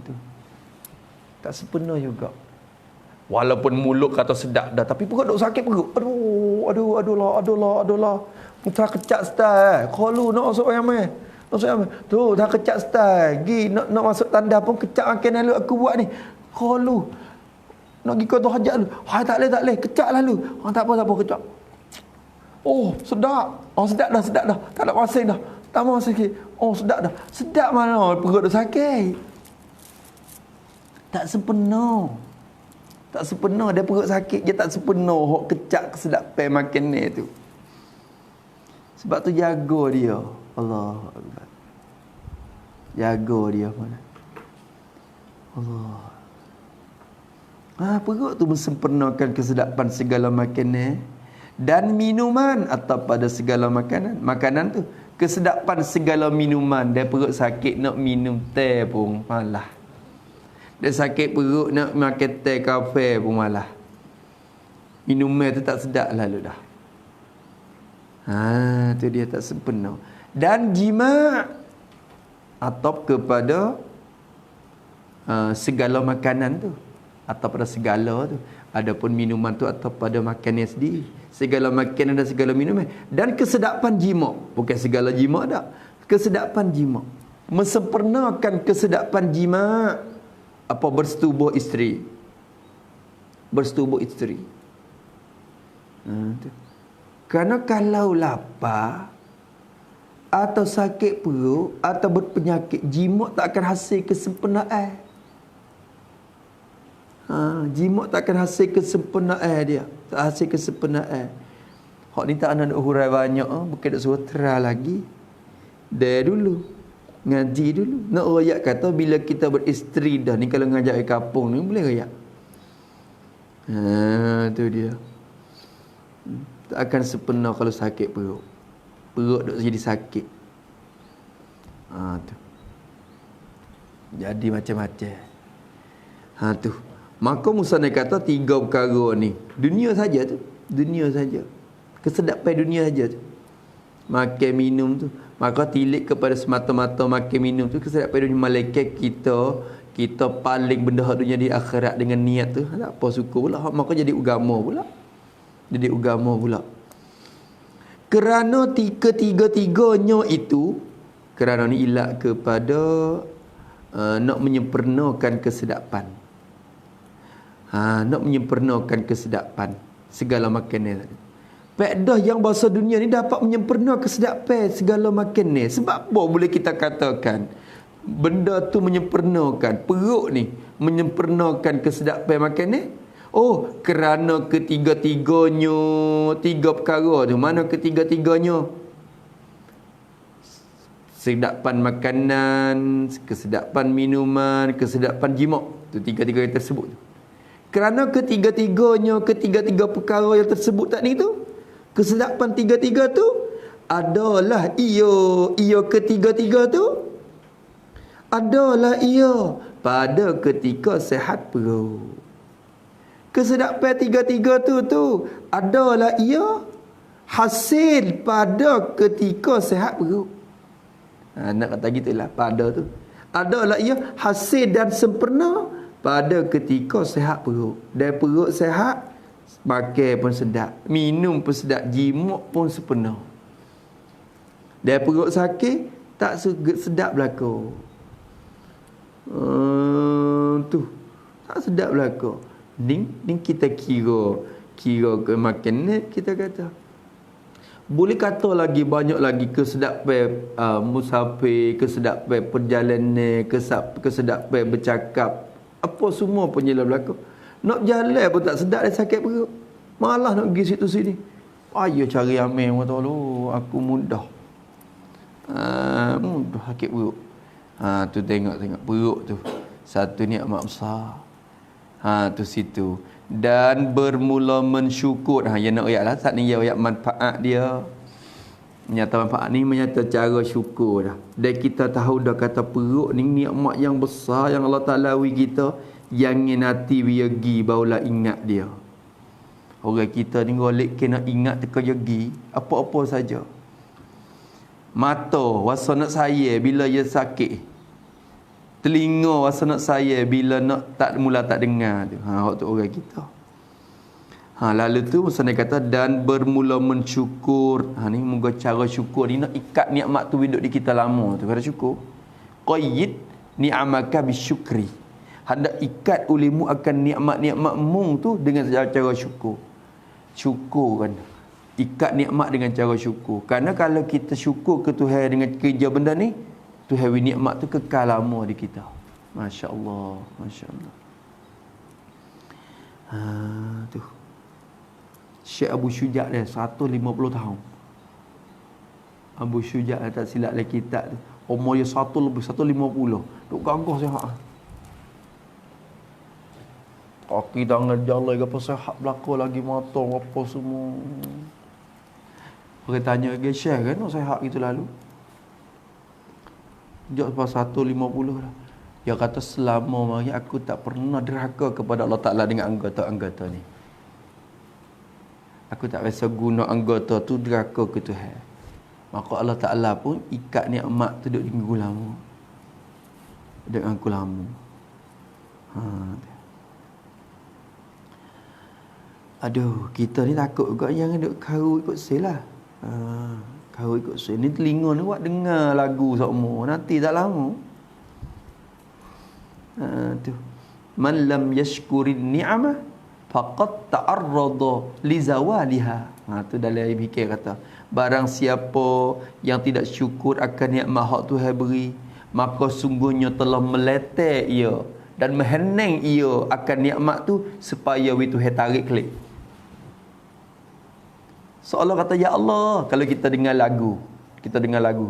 Tu. Tak sempurna juga. Walaupun mulut kata sedap dah, tapi perut duk sakit perut. Aduh lah. Muka kecak style. Kalau nak masuk ayam ni. Tu, dah kecak style. Gi nak masuk tanda pun kecak makan lalu aku buat ni. Kalau nak pergi kau hajat lu. Hai tak boleh. Kecak lalu. Tak apa kecak. Oh, sedap. Sedap dah. Tak nak masing dah. Tambah sikit. Oh, sedap dah. Sedap mana? Perut dah sakit. Tak sempurna. Dia perut sakit je tak sempurna. Hok kecak kesedapan makan ni tu. Sebab tu jaga dia. Allah Akbar. Jaga dia mana. Allah. Perut tu mensempurnakan kesedapan segala makanan dan minuman atau pada segala makanan. Makanan tu kesedapan segala minuman. Dia perut sakit nak minum teh pun malah. Dia sakit perut nak makan teh kafe pun malah. Minuman tu tak sedap lalu dah. Tu dia tak sempurna. Dan jima' atau kepada segala makanan tu atau pada segala tu. Adapun minuman tu atau pada makanan sendiri. Segala makanan dan segala minuman. Dan kesedapan jima'. Bukan segala jima' tak. Kesedapan jima'. Mensempurnakan kesedapan jima'. Apa bersetubuh isteri. Tu. Kerana kalau lapar atau sakit perut atau berpenyakit, jima' tak akan hasil kesempurnaan. Jima' tak akan hasil kesempurnaan dia. Tak hasil kesempurnaan. Hak ni tak nak hurai banyak, bukan nak suruh try lagi. Dia dulu. Ngaji dulu. Nak royak kata bila kita beristeri dah ni, kalau ngajak ke kampung ni boleh royak. Tu dia. Tak akan sempurna kalau sakit perut. Perut duk jadi sakit. Tu. Jadi macam-macam. Tu. Maka Musannaf kata 3 perkara ni. Dunia saja tu. Dunia saja. Kesedapan dunia saja tu. Makan minum tu. Maka tilik kepada semata-mata makan minum tu. Kesedapan dunia. Malaikat kita paling benda hak dunia di akhirat dengan niat tu. Tak apa suka pula. Maka jadi agama pula. Kerana ketiga-tiganya itu. Kerana ni ilat kepada nak menyempurnakan kesedapan. Nak menyempurnakan kesedapan segala makanan tadi. Faedah yang bahasa dunia ni dapat menyempurnakan kesedapan segala makanan. Sebab apa boleh kita katakan benda tu menyempurnakan perut ni, menyempurnakan kesedapan makanan? Oh, kerana ketiga-tiganya, 3 perkara tu. Mana ketiga-tiganya? Kesedapan makanan, kesedapan minuman, kesedapan jima'. Tu 3-3 yang tersebut tu. Kerana ketiga-tiga perkara yang tersebut tadi tu, kesedapan 3 tu adalah ia ketiga-tiga tu adalah ia pada ketika sehat perut. Kesedapan 3 tu adalah ia hasil pada ketika sehat perut. Nak kata gitulah, pada tu adalah ia hasil dan sempurna pada ketika sehat perut. Dan perut sehat, makan pun sedap, minum pun sedap, jima' pun sempurna. Dan perut sakit, tak sedap belaka. Tu tak sedap belaka. Ni kita kira ke makan ni, kita kata boleh kata lagi banyak lagi kesedapan musafir, kesedapan perjalanan, kesedapan bercakap. Apa semua pun jelas berlaku. Nak jalan pun tak sedap, dia sakit perut. Malah nak pergi situ sini. Ayo cari amil, kata lu, aku mudah. Mudah sakit perut. Tu tengok perut tu. Satu nikmat besar. Tu situ. Dan bermula mensyukur. Ya nak ayat lah. Saat ni ya ayat manfaat dia. Menyata manfaat ni menyata cara syukur dah. Dan kita tahu dah kata perut ni nikmat yang besar yang Allah Ta'ala wi kita. Yang nanti wiagi barulah ingat dia. Orang kita ni golek kena ingat teka jegi apa-apa saja. Mata wasa nak saya bila dia sakit. Telinga wasa nak saya bila nak tak mula tak dengar tu. Hak tu orang kita. Lalu tu Musnad kata dan bermula mensyukur. Ni moga cara syukur ni nak ikat nikmat tu hidup di kita lama tu. Kata syukur. Qayyid ni'amaka bisyukri. Hendak ikat ulimu akan nikmat-nikmatmu tu dengan cara syukur. Syukur kan. Ikat nikmat dengan cara syukur. Karena kalau kita syukur ke Tuhan dengan kerja benda ni, Tuhan beri nikmat tu kekal lama di kita. Masya Allah. Masya Allah. Tu. Syekh Abu Syuja' dia 150 tahun. Abu Syuja' tak silap lagi kitab tu. Umur dia 150. Duk gagah sihat. Kaki tangan jalan apa sihat belakang lagi mata apa semua. Orang tanya ke Syekh kan sihat gitu lalu. Jauh pasal 150 lah. Dia kata selama mari aku tak pernah derhaka kepada Allah Ta'ala dengan anggota-anggota ni. Aku tak biasa guna anggota tu derhaka ke Tuhan. Maka Allah Ta'ala pun ikat nikmat tu duduk dengan lama. Dengan aku lama. Aduh, kita ni takut juga jangan duk kau ikut sel lah. Kau ikut sel ni telinga ni buat dengar lagu semua. Nanti tak lama. Tu. Man lam yashkurin ni'amah faqad ta'arrada li zawaliha. Tu dalam fikir kata, barang siapa yang tidak syukur akan nikmat hak Tuhan beri, maka sungguhnya telah meletek ia dan mengheneng ia akan nikmat tu supaya wi Tuhan tarik klik. Seolah kata ya Allah, kalau kita dengar lagu,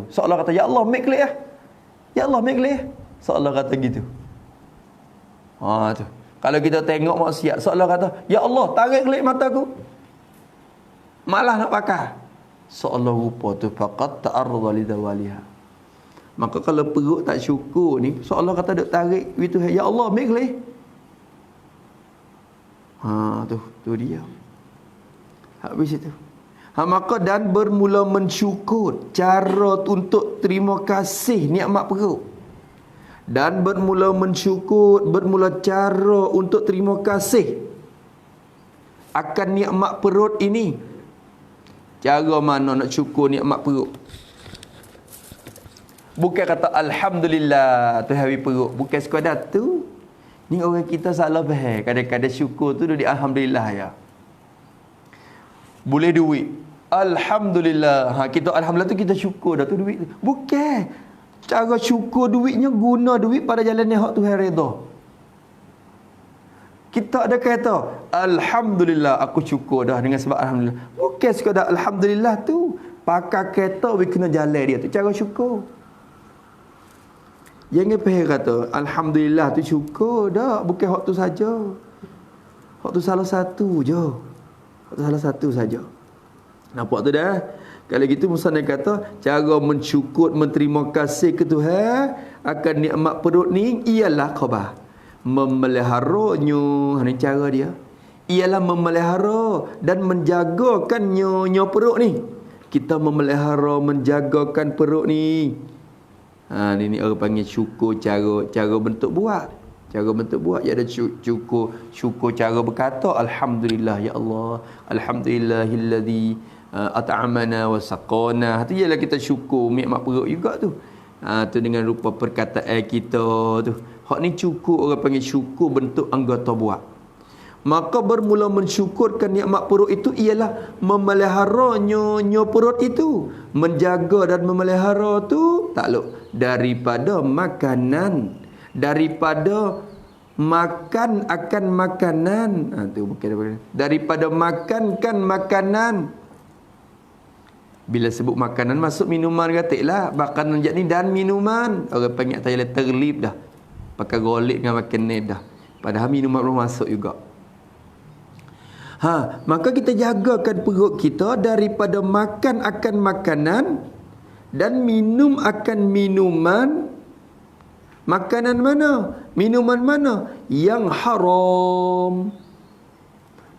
seolah kata ya Allah make klik lah. Ya Allah make klik. Seolah kata gitu. Tu. Kalau kita tengok maksiat, seolah kata ya Allah tarik klik mataku. Malah nak pakai. Seolah rupa tu faqat ta'arrada li zawaliha. Maka kalau perut tak syukur ni, seolah kata duk tarik wi Tuhan, ya Allah make klik. Tu dia. Habis itu. Maka dan bermula mensyukur cara untuk terima kasih nikmat perut. Dan bermula mensyukur, bermula cara untuk terima kasih akan nikmat perut ini. Cara mana nak syukur nikmat perut? Bukan kata alhamdulillah tu hari perut, bukan sekadar tu. Ni orang kita salah faham. Kadang-kadang syukur tu di alhamdulillah ya. Boleh duit. Alhamdulillah. Kita alhamdulillah tu kita syukur dah tu duit tu. Bukan. Cara syukur duitnya guna duit pada jalan yang hak Tuhan redha. Kita ada kata alhamdulillah aku syukur dah dengan sebab alhamdulillah. Bukan sekadar alhamdulillah tu. Pakai kereta we kena jalan dia tu cara syukur. Jangan faham kata alhamdulillah tu syukur dah, bukan hak tu saja. Hak tu salah satu je. Hak tu salah satu saja. Nampak tu dah? Kalau gitu Musnad kata cara mensyukur, menterima kasih ke Tuhan akan nikmat perut ni ialah khabar memeliharanya. Ini cara dia. Ialah memelihara dan menjagakan nyo perut ni. Kita memelihara, menjagakan perut ni. Ini orang panggil syukur cara bentuk buat. Cara bentuk buat ia ada syukur cara berkata alhamdulillah ya Allah, alhamdulillahilladzi at'amana wa saqana. Itu ialah kita syukur nikmat perut juga tu. Tu dengan rupa perkataan kita tu. Hak ni syukur, orang panggil syukur bentuk anggota buat. Maka bermula mensyukurkan nikmat perut itu ialah memeliharanya perut itu, menjaga dan memelihara tu takluk daripada makanan, daripada makan akan makanan. Tu bukan daripada makankan makanan. Bila sebut makanan masuk minuman katiklah, makanan jadi dan minuman. Orang panggil taylah terlip dah. Pakai golek dengan makan ni dah. Padahal minuman belum masuk juga. Maka kita jagakan perut kita daripada makan akan makanan dan minum akan minuman. Makanan mana? Minuman mana? Yang haram.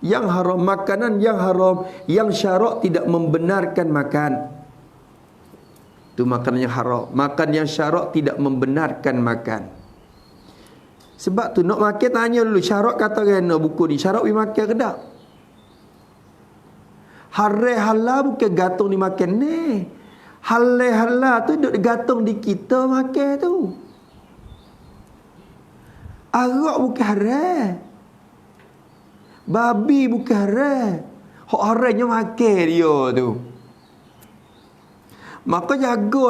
Yang haram, makanan yang haram, yang syarak tidak membenarkan makan. Itu makanan yang haram. Makan yang syarak tidak membenarkan makan. Sebab tu nak makan tanya dulu, syarak kata kena buku ni, syarak we makan ke tak? Halal halal bukan gantung di makan ni. Halal halal tu duk gantung di kita makan tu. Arak bukan haram. Babi bukan haram. Hak haramnya makan dia tu. Maka jaga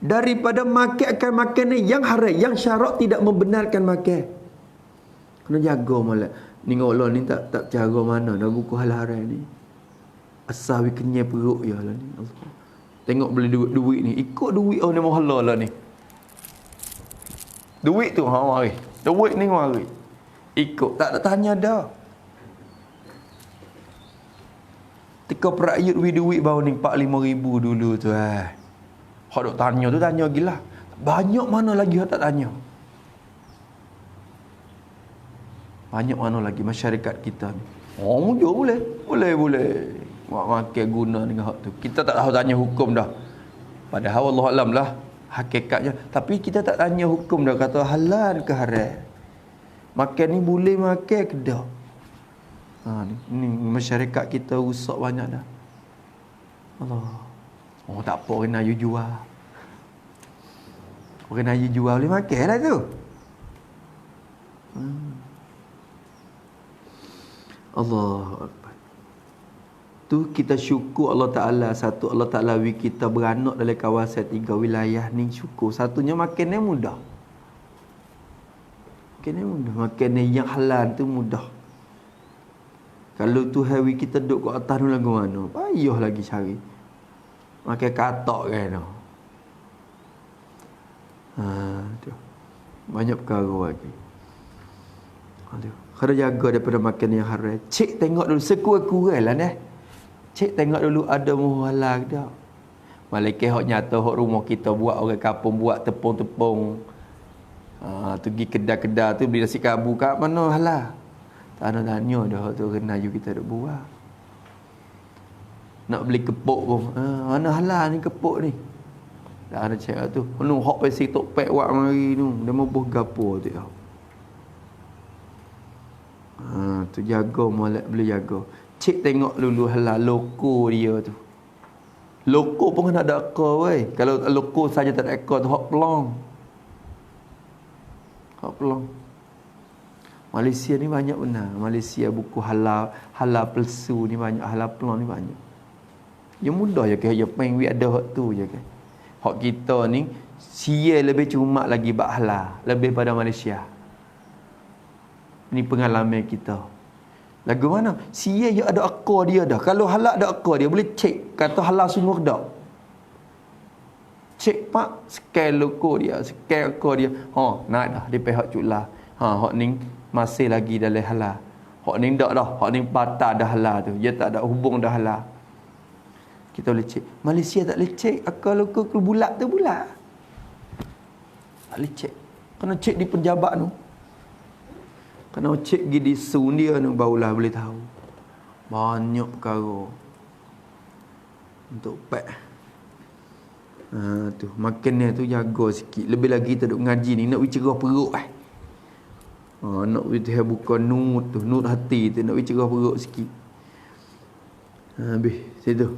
daripada makan makanan yang haram, yang syarak tidak membenarkan makan. Kena jaga malah. Ni Allah ni tak cara mana dah buku halal haram ni. Asal we kenyai perut ya lah ni. Allah. Tengok beli duit ni, ikut duit orang yang halal lah ni. Duit tu mari. Duit ni mari. Ikut tak tanya dah. Tika perakyat we duit baru ni 4-5 ribu dulu tu Hak duk tanya tu tanya gila. Banyak mana lagi hak tak tanya. Banyak mana lagi masyarakat kita ni. Oh, boleh. Makan guna dengan hak tu. Kita tak tahu tanya hukum dah. Padahal Allah alam lah hakikatnya. Tapi kita tak tanya hukum dah. Kata halal ke haram. Makan ni boleh makan ke tak? Ni masyarakat kita rusak banyak dah. Allah. Oh tak apa orang Melayu jual. Orang Melayu jual boleh makan lah tu. Allah Akbar. Tu kita syukur Allah Ta'ala. Satu, Allah Ta'ala kita beranak dalam kawasan 3 wilayah ni, syukur. Satunya makan yang mudah. Makan yang halal tu mudah. Kalau tu hari kita duduk kat atas ni lagu mana, payah lagi cari. Makan katak kan tu. Tu. Banyak perkara lagi. Aduh. Kena jaga daripada makan yang haram. Cek tengok dulu sekurang-kurang lah dah. Cek tengok dulu ada muhalal ke tak. Malaikat hak nyata hak rumah kita buat, orang kampung buat tepung-tepung. Tu pergi kedai-kedai tu beli nasi kabu kat mana halal. Tak nak tanya dah hak tu orang Melayu kita duk buat. Nak beli kepuk pun, mana halal ni kepuk ni. Tak ada cakap tu. Hak pesi tok pek wak mari tu. Dia mau buh gapo tu. Tu jaga molek boleh jaga. Cek tengok dulu halal loko dia tu. Loko pun kena ada akal weh. Kalau loko saja tak ada akal tu hak pelong. Malaysia ni banyak benar. Malaysia buku halal palsu ni banyak, halal pelong ni banyak. Yang mudah je ke ya peng we ada hak tu je ke. Hak kita ni sia lebih cuma lagi bak halal lebih pada Malaysia. Ini pengalaman kita. Lagu mana? Sia je ada akal dia dah. Kalau halal ada akal dia boleh cek kata halal sungguh dak. Cek pak scan loko dia, scan akal dia. Nak dah di pihak cuklah. Hak ni masih lagi dalam halal. Hak ni dak dah, hak ni batal dah halal tu. Dia tak ada hubung dah halal. Kita boleh cek. Malaysia tak boleh cek akal loko ke bulat tu bulat. Tak boleh cek. Kena cek di pejabat tu. Kena cek pergi di sun dia tu barulah boleh tahu. Banyak perkara untuk pack. Tu makannya tu jaga sikit. Lebih lagi kita duk ngaji ni nak cerah perut nak kita buka nut tu, nut hati tu nak cerah perut sikit. Habis situ.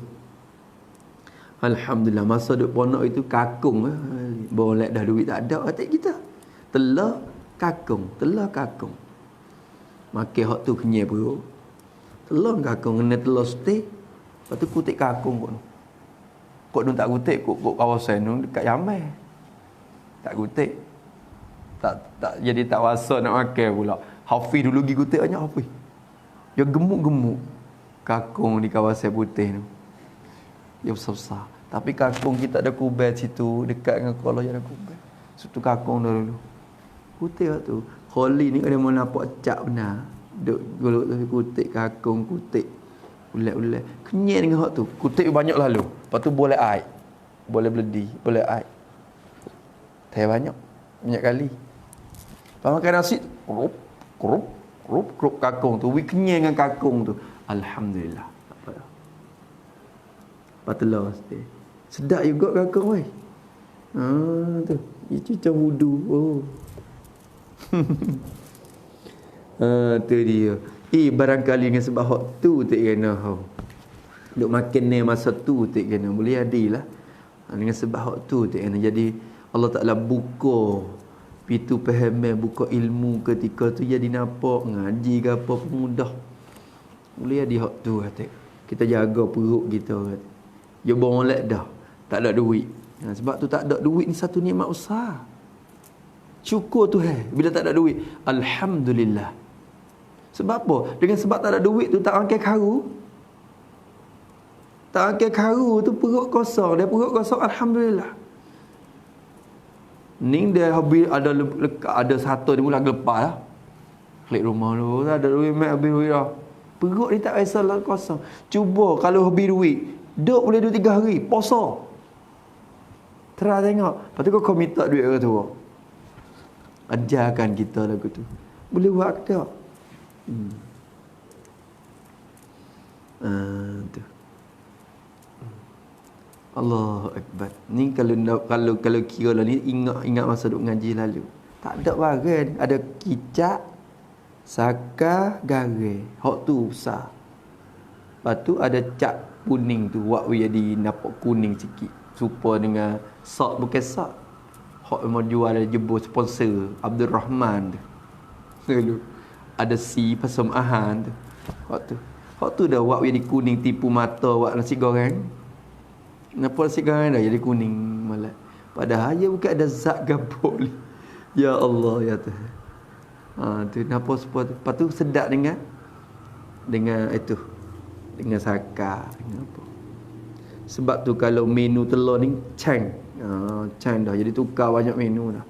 Alhamdulillah masa duk ponok itu kakung boleh dah duit tak ada atik kita. Telah kakung. Makan hak tu kenyai perut. Telah kakung kena telah stay. Lepas tu kutik kakung kot. Kok dun tak kutik kok kawasan tu dekat Yaman. Tak kutik. Tak jadi tak wasa nak makan pula. Hafiz dulu pergi kutik banyak Hafiz. Dia gemuk-gemuk kakung di kawasan putih tu. Dia besar-besar. Tapi kakung kita ada kubel situ dekat dengan Kuala yang ada kubel. Situ kakung dah dulu. Putih tu. Kholi ni kalau mau nampak cak benar. Duk golok tu kutik kakung, kutik ulat-ulat. Kenyang dengan hak tu. Kutik banyak lalu. Lepas tu boleh air. Boleh beledi, boleh air. Teh banyak kali. Lepas makan nasi, kerup kakung tu. Wi kenyang dengan kakung tu. Alhamdulillah. Tak apa. Lepas telur sikit. Sedap juga kakung weh. Tu. Itu macam wudu. Oh. Tu dia. Barangkali dengan sebab hak tu tak kena hau. Duk makan ni masa tu tak kena. Boleh adilah. Dengan sebab hak tu tak kena. Jadi Allah Ta'ala buka pintu pahaman, buka ilmu ketika tu jadi nampak ngaji ke apa pun mudah. Boleh ada hak tu kata. Kita jaga perut kita kata. Dia boleh dah. Tak ada duit. Sebab tu tak ada duit ni satu nikmat besar. Syukur Tuhan bila tak ada duit. Alhamdulillah. Sebab apa? Dengan sebab tak ada duit tu tak angkat karu. Tak angkat karu tu perut kosong. Dia perut kosong Alhamdulillah. Ning dia habis ada satu dia mula gelepar lah. Klik rumah lu. Tak ada duit mak habis duit dah. Perut ni tak biasa lah kosong. Cuba kalau habis duit. Duk boleh 2-3 hari. Puasa. Try tengok. Lepas tu kau minta duit orang tua. Ajarkan kita lagu tu. Boleh buat ke tak? Tu. Allahu Akbar. Ni kalau kira lah ni ingat masa duk ngaji lalu. Tak ada barang. Ada kicap, saka, garai. Hak tu besar. Lepas tu ada cap kuning tu. Wak jadi nampak kuning sikit. Supaya dengan sak bukan sak. Hak mau jual ada jebur sponsor Abdul Rahman tu. Lalu ada si pasam ahan tu. Hak tu dah wak jadi kuning tipu mata wak nasi goreng. Kenapa nasi goreng dah jadi kuning malah. Padahal dia bukan ada zat gabuk. Ya Allah ya Tuhan. Tu kenapa sebab tu. Lepas tu sedap dengan itu. Dengan saka, dengan apa. Sebab tu kalau menu telur ni cang. Cang dah jadi tukar banyak menu dah.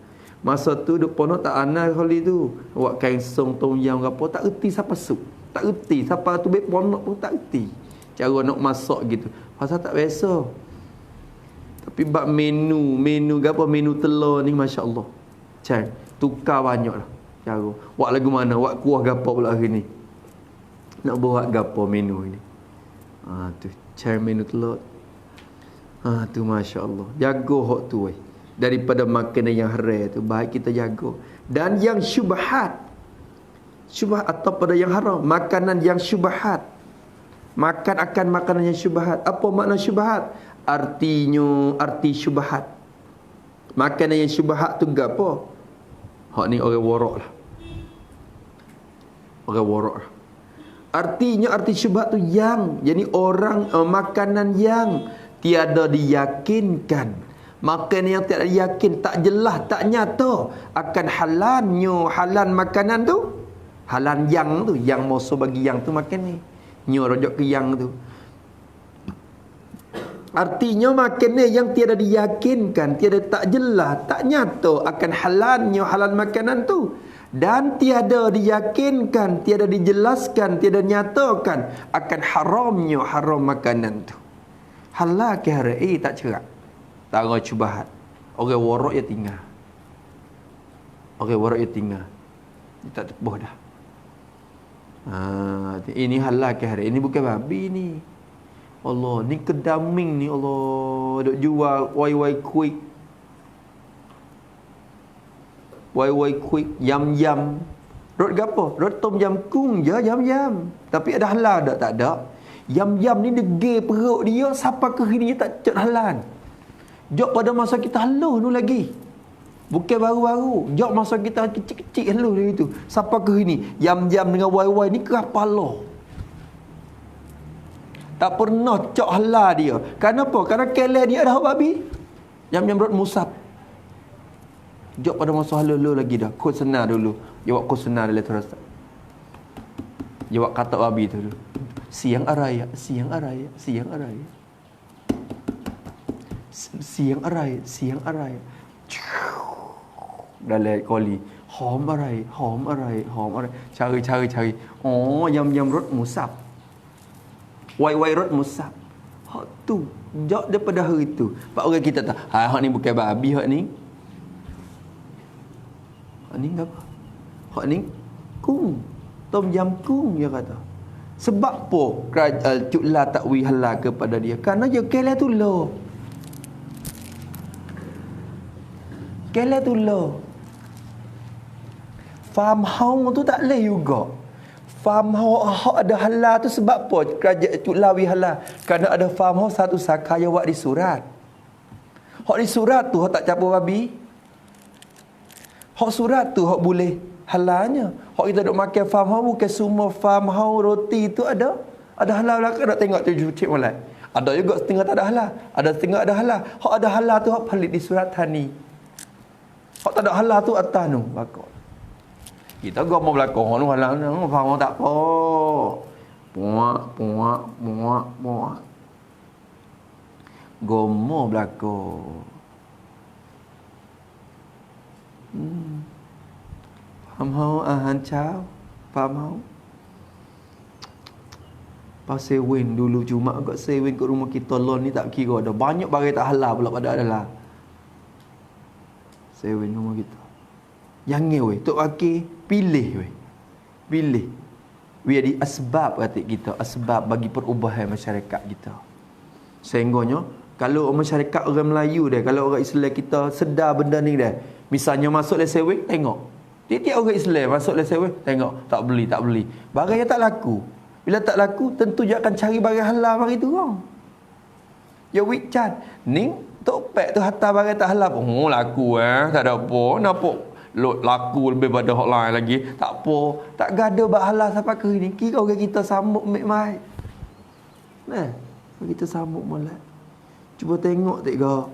Masa tu duk ponok tak anal kali tu. Buat kain song tom yam ke apa tak erti siapa sup. Tak erti siapa tu baik ponok pun tak erti. Cara nak masak gitu. Pasal tak biasa. Tapi bab menu ke apa menu telur ni masya-Allah. Cang tukar banyak lah cara. Buat lagu mana? Buat kuah ke apa pula hari ni. Nak buat ke apa menu ni. Tu cang menu telur. Tu Masya Allah. Jaga hak tu weh. Daripada makanan yang haram tu. Baik kita jaga. Dan yang syubhat. Syubhat atau pada yang haram. Makanan yang syubhat. Makan akan makanan yang syubhat. Apa makna syubhat? Arti syubhat. Makanan yang syubhat tu apa? Hak ni orang warak lah. Orang warak lah. Artinya arti syubhat tu yang. Jadi orang makanan yang tiada diyakinkan. Makanan yang tiada yakin, tak jelas, tak nyata akan halal makanan tu. Halal yang tu, yang moso bagi yang tu makan ni. Nyo rojok ke yang tu. Artinya makanan yang tiada diyakinkan, tiada tak jelas, tak nyata akan halal makanan tu. Dan tiada diyakinkan, tiada dijelaskan, tiada nyatakan akan haram makanan tu. Halal ke haram? Tak cerak. Tak ada cubahat. Orang warak ya tinggal. Dia tak tepuh dah. Ini halal ke haram? Ini bukan babi ni. Allah, ni kedaming ni Allah. Duk jual wai quick. Wai quick, yam. Rot gapo? Rot tom yam kung je, yam. Tapi ada halal tak ada. Yam ni degil perut dia sampai ke hari dia tak cek halal. Jok pada masa kita halus tu lagi. Bukan baru-baru. Jok masa kita kecil-kecil halus dia itu. Sampai ke hari ni. Yam dengan wai ni kerapala. Tak pernah cok halal dia. Kenapa? Karena keleh dia ada babi. Yam rot musab. Jok pada masa halus lagi dah. Kod senar dulu. Dia buat kod senar dalam terus. Dia buat kata babi tu dulu. Siang araya. Dalam koli. หอมอะไรหอมอะไรหอมอะไรcariอ๋อยำรสหมูสับwai rot musab hak tu jak daripada hari tu pak orang kita tak hak ni bukan babi hak ni apa hak ni kung tom yam kung dia kata sebab apa kerajaan Cuk La takwi halal kepada dia kerana dia kela tu lo farm house tu tak leh juga farm house ada halal tu sebab apa kerajaan Cuk Lawi halal kerana ada farm house satu sakaya wak di surat hak di surat tu hak tak capur babi hak surat tu hak boleh halalnya hak kita duk makan farm house bukan semua farm house roti tu ada halal lah nak tengok tu cik molek ada juga setengah tak ada halal ada setengah ada halal hak ada halal tu hak pelit di surat tani hak tak ada halal tu atas tu bakal kita gom mau belakang tu halal tu faham tak apa puak gomo belakang faham hau ahan chow faham hau pas sewen dulu cuma agak sewen kat rumah kita lon ni tak kira ada banyak barang tak halal pula pada adalah sewen rumah kita jangan weh tok wakil pilih we ada asbab kata kita asbab bagi perubahan masyarakat kita sehingga kalau masyarakat orang Melayu dia kalau orang Islam kita sedar benda ni dah misalnya masuk le sewen tengok tiap-tiap orang Islam masuk le sewen tengok tak beli barang yang tak laku bila tak laku tentu dia akan cari barang halal hari tu orang ya wichat ni tok pek tu hantar barang tak halal laku tak ada apa nampak lot laku lebih pada hak lain lagi tak apa tak gaduh bak halal sampai ke ni kira orang kita sambut mai nah kita sambut molek cuba tengok tengok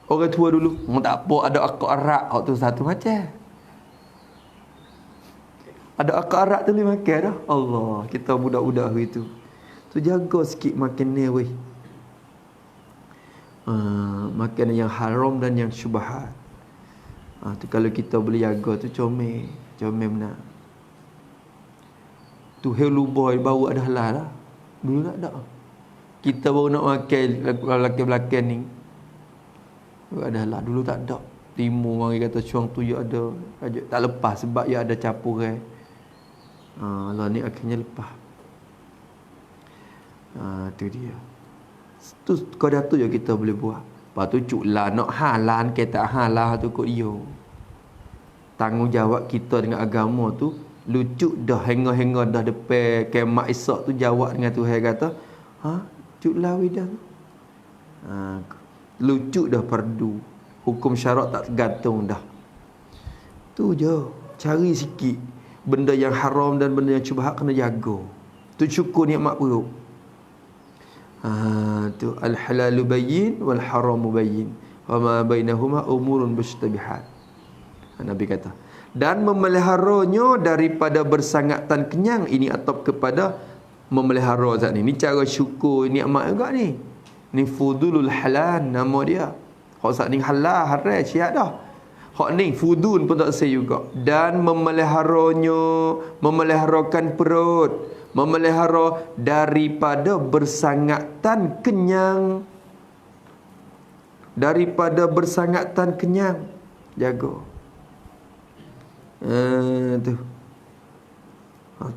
orang tua dulu tak apa ada akak arak hak tu satu macam ada akak arak tu boleh makan dah Allah kita budak-budak hari tu jaga sikit makan ni weh makanan yang haram dan yang syubhat tu kalau kita boleh jaga tu comel benar tu hello boy baru ada halal lah dulu tak ada kita baru nak makan belakang ni baru ada halal dulu tak ada timur mari kata cuang tu ya ada tak lepas sebab ya ada campuran lah ni akhirnya lepas tu dia tu kau tu je kita boleh buat lepas tu Cuk La nak halal ke tak halal tu kot yo tanggungjawab kita dengan agama tu lucu dah henga-henga dah depan kiamat esok tu jawab dengan Tuhan kata Cuk La widah lucu dah fardu hukum syarak tak tergantung dah tu je cari sikit benda yang haram dan benda yang syubhat kena jaga tu syukur nikmat perut tu al-halalu bayyin wal haramu bayyin wa ma bainahuma umurun mushtabihat Nabi kata dan memeliharanya daripada bersangatan kenyang ini atau kepada memelihara zat ni cara syukur nikmat juga ni fudulul halal nama dia hak zat ni halal haram siap dah hak ni fudul pun tak say juga dan memeliharakan perut memelihara daripada bersangatan kenyang jaga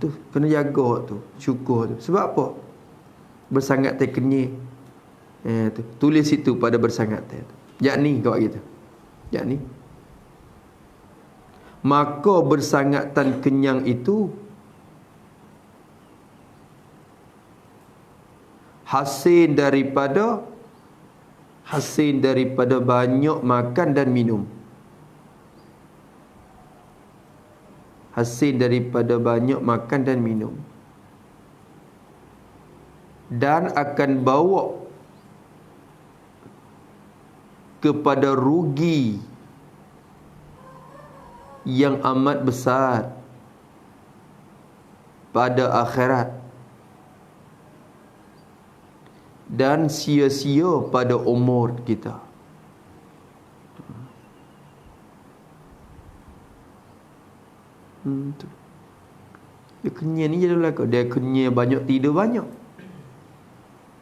tu kena jaga tu syukur tu sebab apa bersangatan kenyang tu tulis situ pada bersangatan tu yakni kau gitu yakni maka bersangatan kenyang itu hasil daripada banyak makan dan minum dan akan bawa kepada rugi yang amat besar pada akhirat dan sia-sia pada umur kita. Tu. Dia kenyang ni jadi belaka. Dia kenyang banyak, tidur banyak.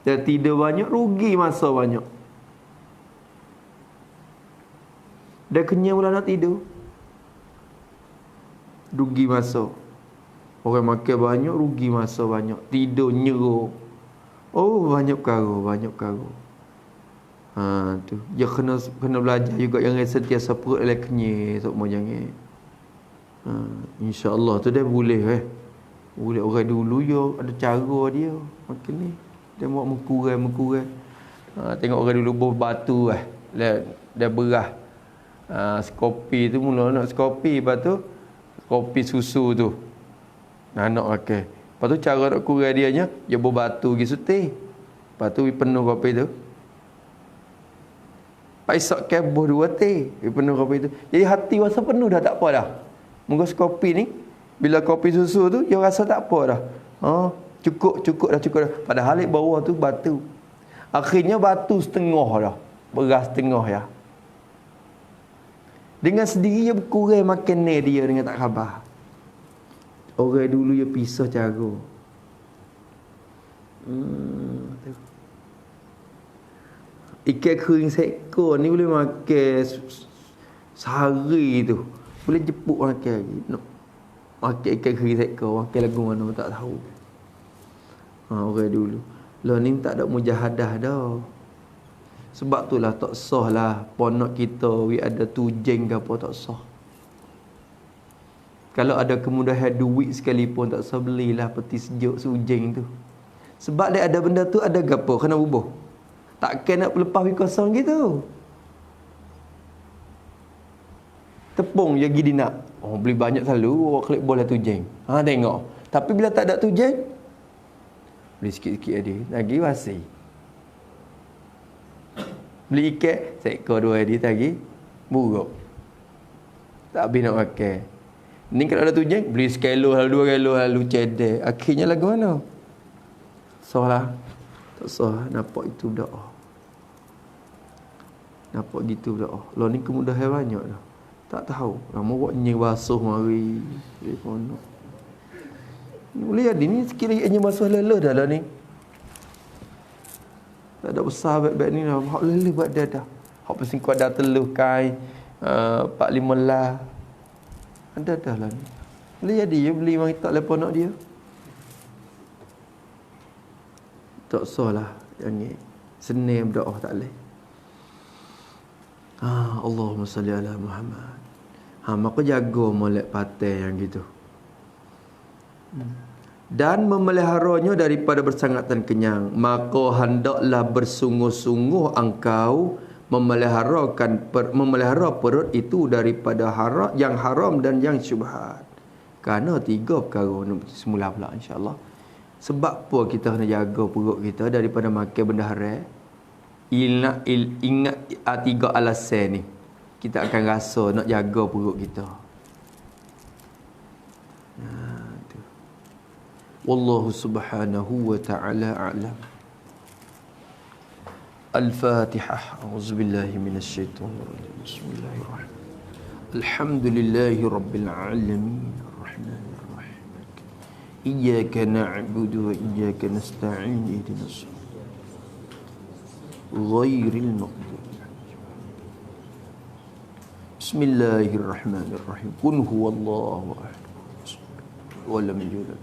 Dia tidur banyak, rugi masa banyak. Dia kenyang pula nak tidur, rugi masa. Orang makan banyak, rugi masa banyak. Tidur nyeruk. Oh, banyak perkara. Tu. Dia kena belajar juga. Jangan sentiasa perut oleh kenyang. Semua jangan. InsyaAllah tu dia boleh Boleh. Orang dulu dia ada cara dia makan ni. Dia buat mengkurang. Tengok orang dulu batu dia berah. Kopi tu mula nak kopi. Lepas tu kopi susu tu nak makan. Lepas tu cara nak kurang dia berbatu pergi sutih. Lepas tu penuh kopi tu. Paisak keboh 2 teh penuh kopi tu. Jadi hati rasa penuh dah, tak apa dah. Mungkin kopi ni, bila kopi susu tu, dia rasa tak apa dah. Cukup dah. Padahal di bawah tu batu. Akhirnya batu setengah dah. Beras setengah ya. Dengan sendiri dia berkurang makan ni dia dengan tak khabar. Orang dulu dia pisah cara. Ikan kering seekor ni boleh makan sehari tu. Boleh jepuk makan lagi. Makan ikan kering seekor. Makan lagu mana tak tahu. Orang dulu. Lah ni tak ada mujahadah dah. Sebab tu lah tak sah lah ponok kita ada tujeng ke apa, tak sah. Kalau ada kemudahan duit sekalipun tak sah belilah peti sejuk sujeng tu. Sebab dia ada benda tu ada gapo kena bubuh. Takkan nak lepas kosong gitu. Tepung je gini nak. Beli banyak selalu bawa klik bola tujeng. Tengok. Tapi bila tak ada tujeng, beli sikit-sikit ada. Lagi wasi. Beli ikan, seekor 2 hari lagi buruk. Tak habis nak makan. Ni kalau ada tujeng, beli sekilo lalu 2 kilo lalu cedek. Akhirnya lagu mana? Salah. Tak sah. Nampak itu berdoa. Nampak gitu berdoa. Lah ni kemudahan banyak dah. Tak tahu. Lama buat nyeng basuh mari. Boleh jadi ni sikit lagi nyeng basuh lelah dah lah ni. Tak ada besar baik-baik ni lah. Hak lelah buat dia dah. Hak pasing kuat dah teluh kai 4-5 lah. Ada dah lah ni. Boleh jadi dia beli mari tak lepas nak dia. Tak sah lah. Yang senang berdoa tak boleh. Allahumma salli ala Muhammad. Maka jaga molek patai yang gitu. Dan memeliharanya daripada bersangatan kenyang. Maka hendaklah bersungguh-sungguh engkau memelihara perut itu daripada yang haram dan yang syubhat. Kerana 3 perkara ni semula pula insya-Allah. Sebab apa kita kena jaga perut kita daripada makan benda haram? Ingat 3 alasan ni. Kita akan rasa nak jaga perut kita. Wallahu subhanahu wa ta'ala a'lam. Al-Fatihah. A'udzubillahi minasyaitonir rajim. Bismillahirrahmanirrahim. Alhamdulillahi rabbil alamin. Arrahmanir rahim. Iyyaka na'budu wa iyyaka nasta'in. Ihdinas ghairil maghdubi. Bismillahirrahmanirrahim. Qul huwallahu ahad. Wa lam yulad.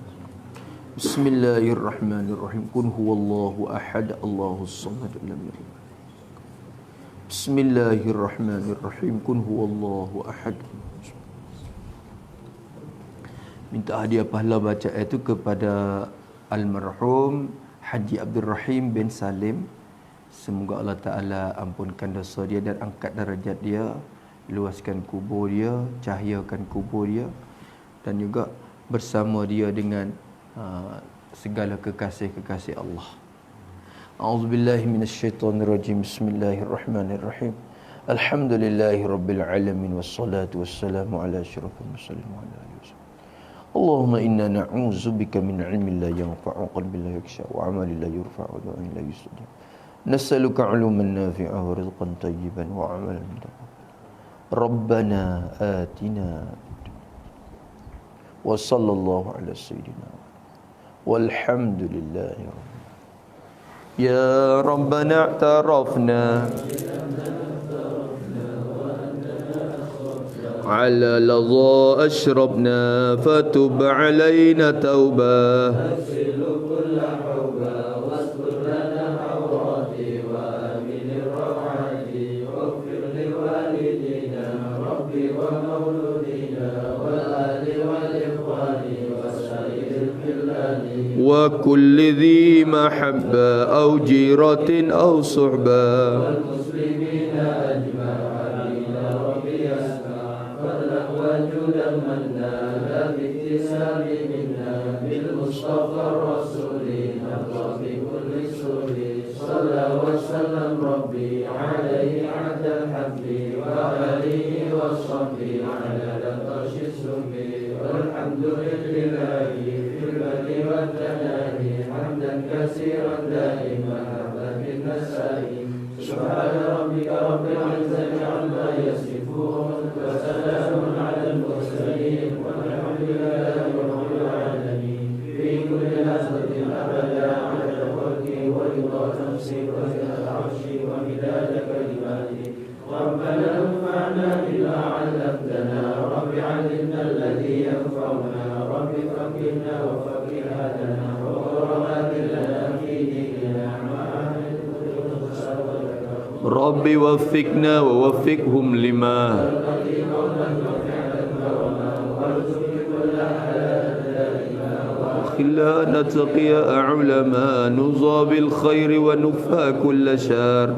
Bismillahirrahmanirrahim. Qul huwallahu ahad. Allahus samad. Lam yalid. Bismillahirrahmanirrahim. Qul huwallahu ahad. Minta hadiah pahala bacaan itu kepada almarhum Haji Abdul Rahim bin Salim. Semoga Allah Ta'ala ampunkan dosa dia dan angkat darjat dia, luaskan kubur dia, cahayakan kubur dia, dan juga bersama dia dengan segala kekasih-kekasih Allah. A'udzubillahi minasyaitonirrajim. Bismillahirrahmanirrahim. Alhamdulillahirabbil alamin wassalatu wassalamu ala asyrafil mursalin wa ala alihi wasallam. Allahumma inna na'udzubika min 'ilmin la yanfa'u, qalbin la yakhsha, wa 'amalin la yurfa'u, wa du'ain la yustajab. Nas'aluka 'uluman nafi'an wa rizqan tayyiban wa 'amalan mutaqabbalan. Rabbana atina Wa sallallahu ala sayyidina walhamdulillahi rabbil alamin. Ya Rabbana i'tarafna على لظى أشربنا فتب علينا توبة أغسل كل حوبة واستر لنا عوراتي وآمن الروعات واغفر لوالدينا ربي ومولودينا والآل والإخوان وسائر الخلان وكل ذي محبة أو جيرة أو صحبة والمسلمين أجمعين ربي أسمع فضلا وجودا منا لا باكتساب منا بالمصطفى الرسول نبقى بكل سور صلى وسلم ربي عليه عد الحب وآله وصحبه على لطش السب والحمد لله في البر والتناهي حمدا كثيرا دائما حمدا بالنسائم سبحان ربك رب العزة عما يصفون وسلام على المرسلين والحمد لله رب العالمين في كل لحظة أبدا عدد خلقي ورضا نفسي وزنة عرشي ومداد كلماتي ربنا انفعنا بما علمتنا رب علمنا الذي ينفعنا رب فقهنا وفقهنا وقربات لنا في ديننا رب وفقنا ووفقهم لما وخلا نتقي علماء نضى بالخير ونكفى كل شر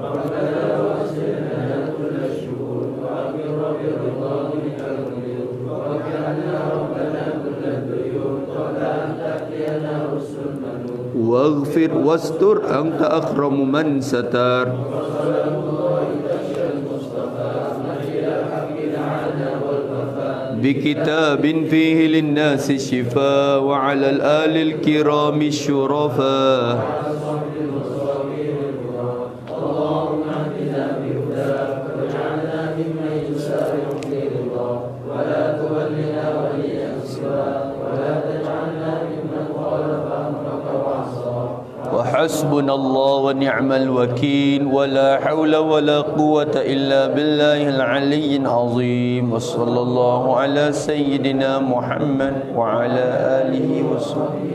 واغفر واستر أنت أكرم من ستر بكتاب فيه للناس الشفاء وعلى الآل الكرام الشرفاء اللهم اهدنا بهداك واجعلنا ممن يسارع في رضاك ولا تولنا وليا سواك ولا تجعلنا ممن خالف امرك وعصاك وحسبنا الله ونعم الوكيل ولا حول ولا قوة إلا بالله العلي العظيم وصلى الله على سيدنا محمد وعلى آله وصحبه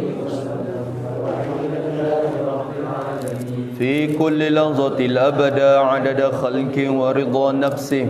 في كل لحظة الأبد عدد خلقه ورضا نفسه